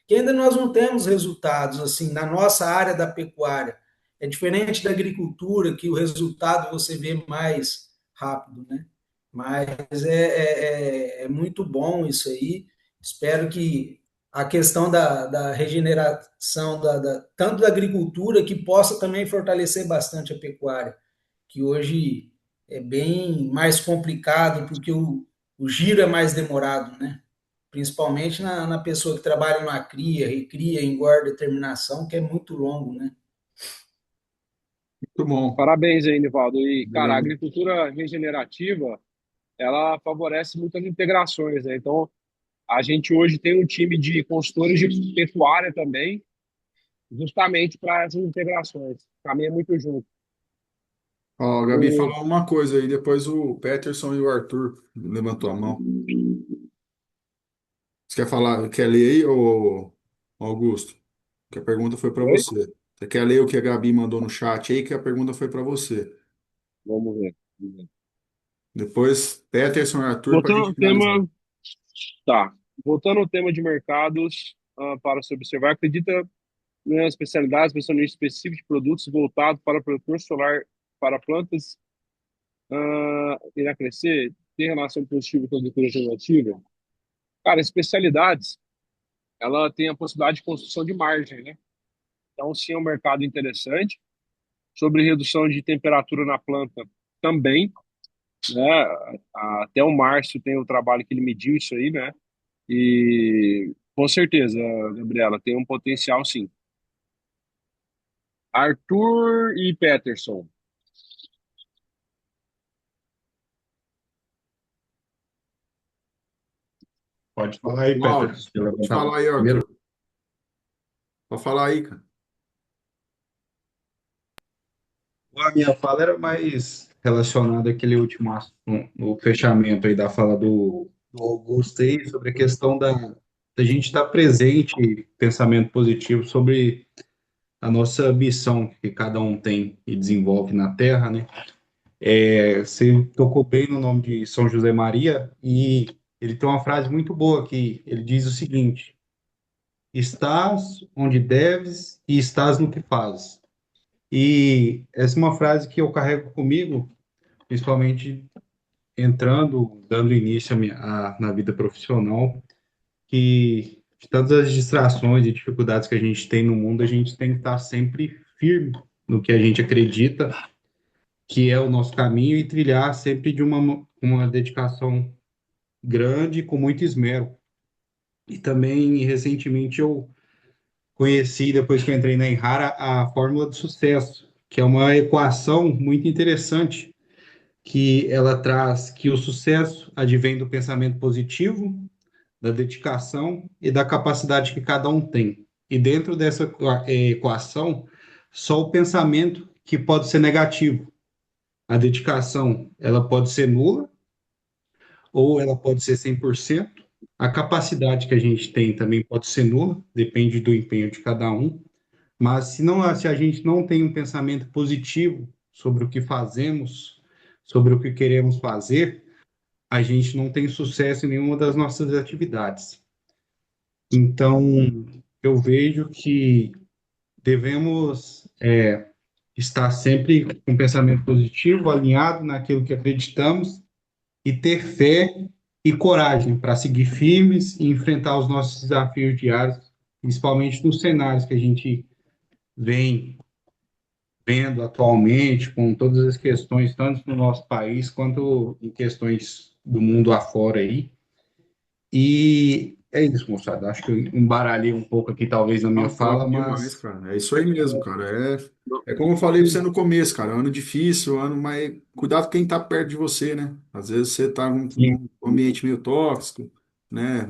que ainda nós não temos resultados assim na nossa área da pecuária. É diferente da agricultura, que o resultado você vê mais rápido, né? Mas é muito bom isso aí. Espero que a questão da regeneração, tanto da agricultura, que possa também fortalecer bastante a pecuária, que hoje é bem mais complicado, porque o giro é mais demorado, né? Principalmente na pessoa que trabalha numa cria, recria, engorda, terminação, que é muito longo, né? Muito bom. Parabéns aí, Nivaldo. E, cara, a Beleza. agricultura regenerativa, ela favorece muitas integrações, né? Então, a gente hoje tem um time de consultores de pecuária também, justamente para essas integrações. Caminha muito junto. Ó, a Gabi O, falou uma coisa aí, depois o Peterson e o Arthur levantou a mão. Você quer falar, quer ler aí, ô Augusto? Que a pergunta foi para Oi? você. Você quer ler o que a Gabi mandou no chat aí, que a pergunta foi para você. Vamos ver. Vamos ver. Depois, Peterson e Arthur para a Voltando gente ao finalizar. tema, tá. Voltando ao tema de mercados, para se observar, acredita nas especialidades, pensando em específico de produtos voltados para o produtor solar, para plantas, irá crescer? Tem relação positiva com a agricultura regenerativa? Cara, especialidades, ela tem a possibilidade de construção de margem, né? Então, sim, é um mercado interessante. Sobre redução de temperatura na planta também, né? Até o Márcio tem o trabalho que ele mediu isso aí, né? E com certeza, Gabriela, tem um potencial sim. Arthur e Peterson. Pode falar aí, Peter. Cláudio, Deixa eu pode levantar a falar mão aí, primeiro. Arthur. Pode falar aí, cara. A minha fala era mais relacionada àquele último no fechamento aí da fala do Augusto aí, sobre a questão da gente estar presente, pensamento positivo sobre a nossa missão que cada um tem e desenvolve na Terra, né? Você tocou bem no nome de São José Maria e ele tem uma frase muito boa que ele diz o seguinte: estás onde deves e estás no que fazes. E essa é uma frase que eu carrego comigo, principalmente dando início na vida profissional, que de tantas as distrações e dificuldades que a gente tem no mundo, a gente tem que estar sempre firme no que a gente acredita que é o nosso caminho e trilhar sempre de uma dedicação grande, com muito esmero. E também, recentemente, eu conheci, depois que eu entrei na Enrara, a fórmula do sucesso, que é uma equação muito interessante, que ela traz que o sucesso advém do pensamento positivo, da dedicação e da capacidade que cada um tem. E dentro dessa equação, só o pensamento que pode ser negativo. A dedicação, ela pode ser nula ou ela pode ser 100%. A capacidade que a gente tem também pode ser nula, depende do empenho de cada um. Mas se a gente não tem um pensamento positivo sobre o que fazemos, sobre o que queremos fazer, a gente não tem sucesso em nenhuma das nossas atividades. Então, eu vejo que devemos estar sempre com um pensamento positivo, alinhado naquilo que acreditamos e ter fé e coragem para seguir firmes e enfrentar os nossos desafios diários, principalmente nos cenários que a gente vem vendo atualmente, com todas as questões, tanto no nosso país quanto em questões do mundo afora aí. E é isso, moçada. Acho que eu embaralhei um pouco aqui, talvez, na minha Não, fala, top demais, mas cara. É isso aí mesmo, cara. É como eu falei pra você no começo, cara. Ano difícil, ano, mas cuidado com quem tá perto de você, né? Às vezes você tá sim, num ambiente meio tóxico, né?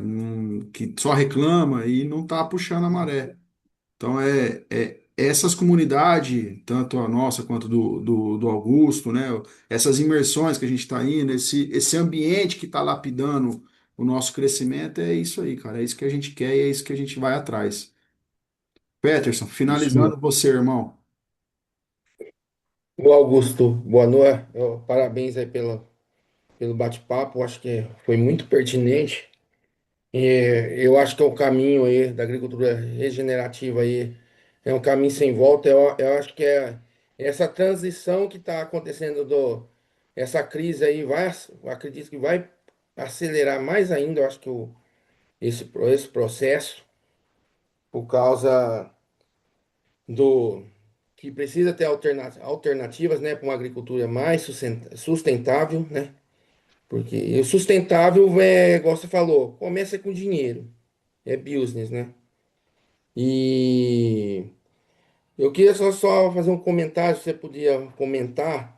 Que só reclama e não tá puxando a maré. Então, essas comunidades, tanto a nossa quanto do Augusto, né? Essas imersões que a gente está indo, esse ambiente que está lapidando o nosso crescimento, é isso aí, cara. É isso que a gente quer e é isso que a gente vai atrás. Peterson, isso mesmo. finalizando você, irmão. O Augusto, boa noite. Parabéns aí pelo bate-papo, acho que foi muito pertinente. Eu acho que é o caminho aí da agricultura regenerativa aí, é um caminho sem volta. Eu acho que é essa transição que está acontecendo essa crise aí eu acredito que vai acelerar mais ainda, eu acho que esse processo, por causa do que precisa ter alternativas, né, para uma agricultura mais sustentável, né? Porque o sustentável é, igual você falou, começa com dinheiro, é business, né? E eu queria só fazer um comentário, se você podia comentar,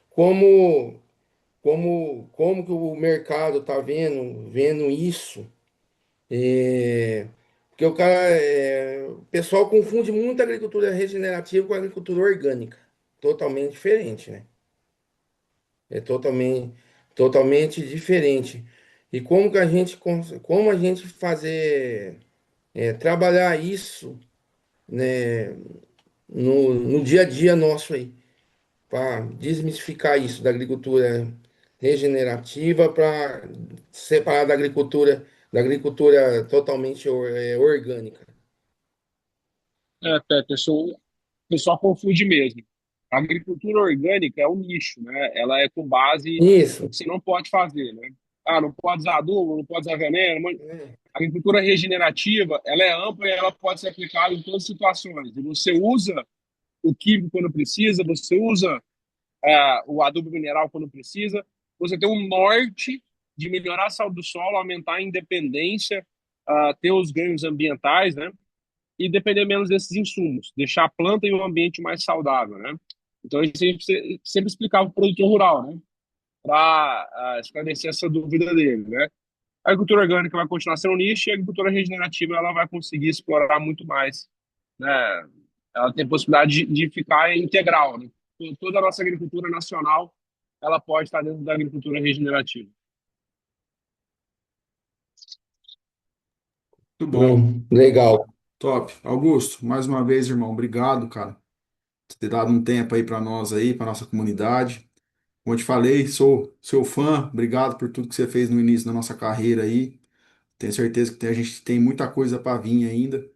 como, como que o mercado está vendo isso. Porque o pessoal confunde muito a agricultura regenerativa com a agricultura orgânica. Totalmente diferente, né? É totalmente diferente. E como que como a gente fazer, trabalhar isso, né, no dia a dia nosso aí, para desmistificar isso da agricultura regenerativa para separar da agricultura totalmente orgânica. Peterson, o pessoal confunde mesmo. A agricultura orgânica é um nicho, né? Ela é com base no Isso. que você não pode fazer, né? Ah, não pode usar adubo, não pode usar veneno. É, A agricultura regenerativa, ela é ampla e ela pode ser aplicada em todas as situações. E você usa o químico quando precisa, você usa o adubo mineral quando precisa. Você tem um norte de melhorar a saúde do solo, aumentar a independência, ter os ganhos ambientais, né? E depender menos desses insumos, deixar a planta em um ambiente mais saudável, né? Então, a gente sempre explicava para o produtor rural, né? Para esclarecer essa dúvida dele, né? A agricultura orgânica vai continuar sendo um nicho e a agricultura regenerativa ela vai conseguir explorar muito mais, né? Ela tem possibilidade de ficar integral, né? Toda a nossa agricultura nacional ela pode estar dentro da agricultura regenerativa. Muito bom, legal. top. Augusto, mais uma vez, irmão, obrigado, cara, por ter dado um tempo aí para nós aí, para nossa comunidade. Como eu te falei, sou seu fã. Obrigado por tudo que você fez no início da nossa carreira aí. Tenho certeza que a gente tem muita coisa para vir ainda,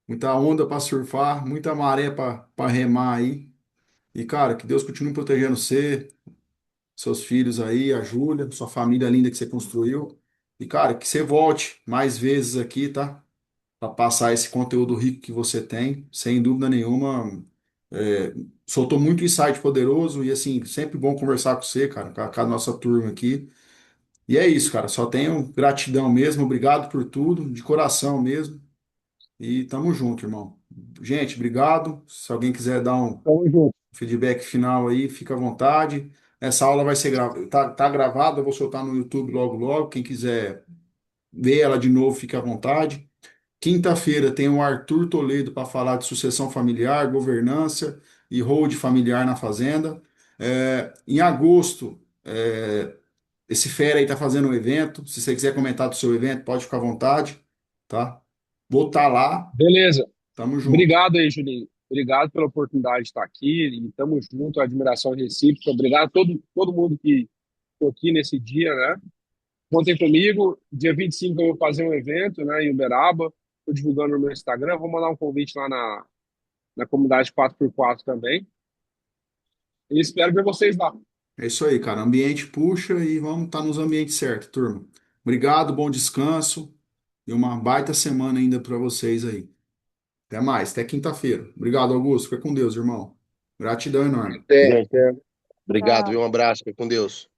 muita onda para surfar, muita maré para remar aí. E, cara, que Deus continue protegendo você, seus filhos aí, a Júlia, sua família linda que você construiu. E, cara, que você volte mais vezes aqui, tá? Para passar esse conteúdo rico que você tem. Sem dúvida nenhuma, é, soltou muito insight poderoso e, assim, sempre bom conversar com você, cara, com a nossa turma aqui. E é isso, cara. Só tenho gratidão mesmo. Obrigado por tudo, de coração mesmo. E tamo junto, irmão. Gente, obrigado. Se alguém quiser dar um Tamo junto. feedback final aí, fica à vontade. Essa aula vai ser tá gravada, eu vou soltar no YouTube logo logo. Quem quiser ver ela de novo, fica à vontade. Quinta-feira tem o Arthur Toledo para falar de sucessão familiar, governança e hold familiar na fazenda. Em agosto, esse fera aí tá fazendo um evento. Se você quiser comentar do seu evento, pode ficar à vontade, tá? Vou estar lá. Beleza. Tamo junto. Obrigado aí, Julinho. Obrigado pela oportunidade de estar aqui e tamo junto, admiração recíproca. Obrigado a todo mundo que ficou aqui nesse dia, né? Contem comigo. Dia 25 eu vou fazer um evento, né, em Uberaba. Estou divulgando no meu Instagram. Vou mandar um convite lá na comunidade 4x4 também. E espero ver vocês lá. É isso aí, cara. Ambiente puxa e vamos estar nos ambientes certos, turma. Obrigado, bom descanso e uma baita semana ainda para vocês aí. Até mais, até quinta-feira. Obrigado, Augusto. Fica com Deus, irmão. Gratidão enorme. Até. Gente, obrigado, Tchau. viu? Um abraço, fica com Deus.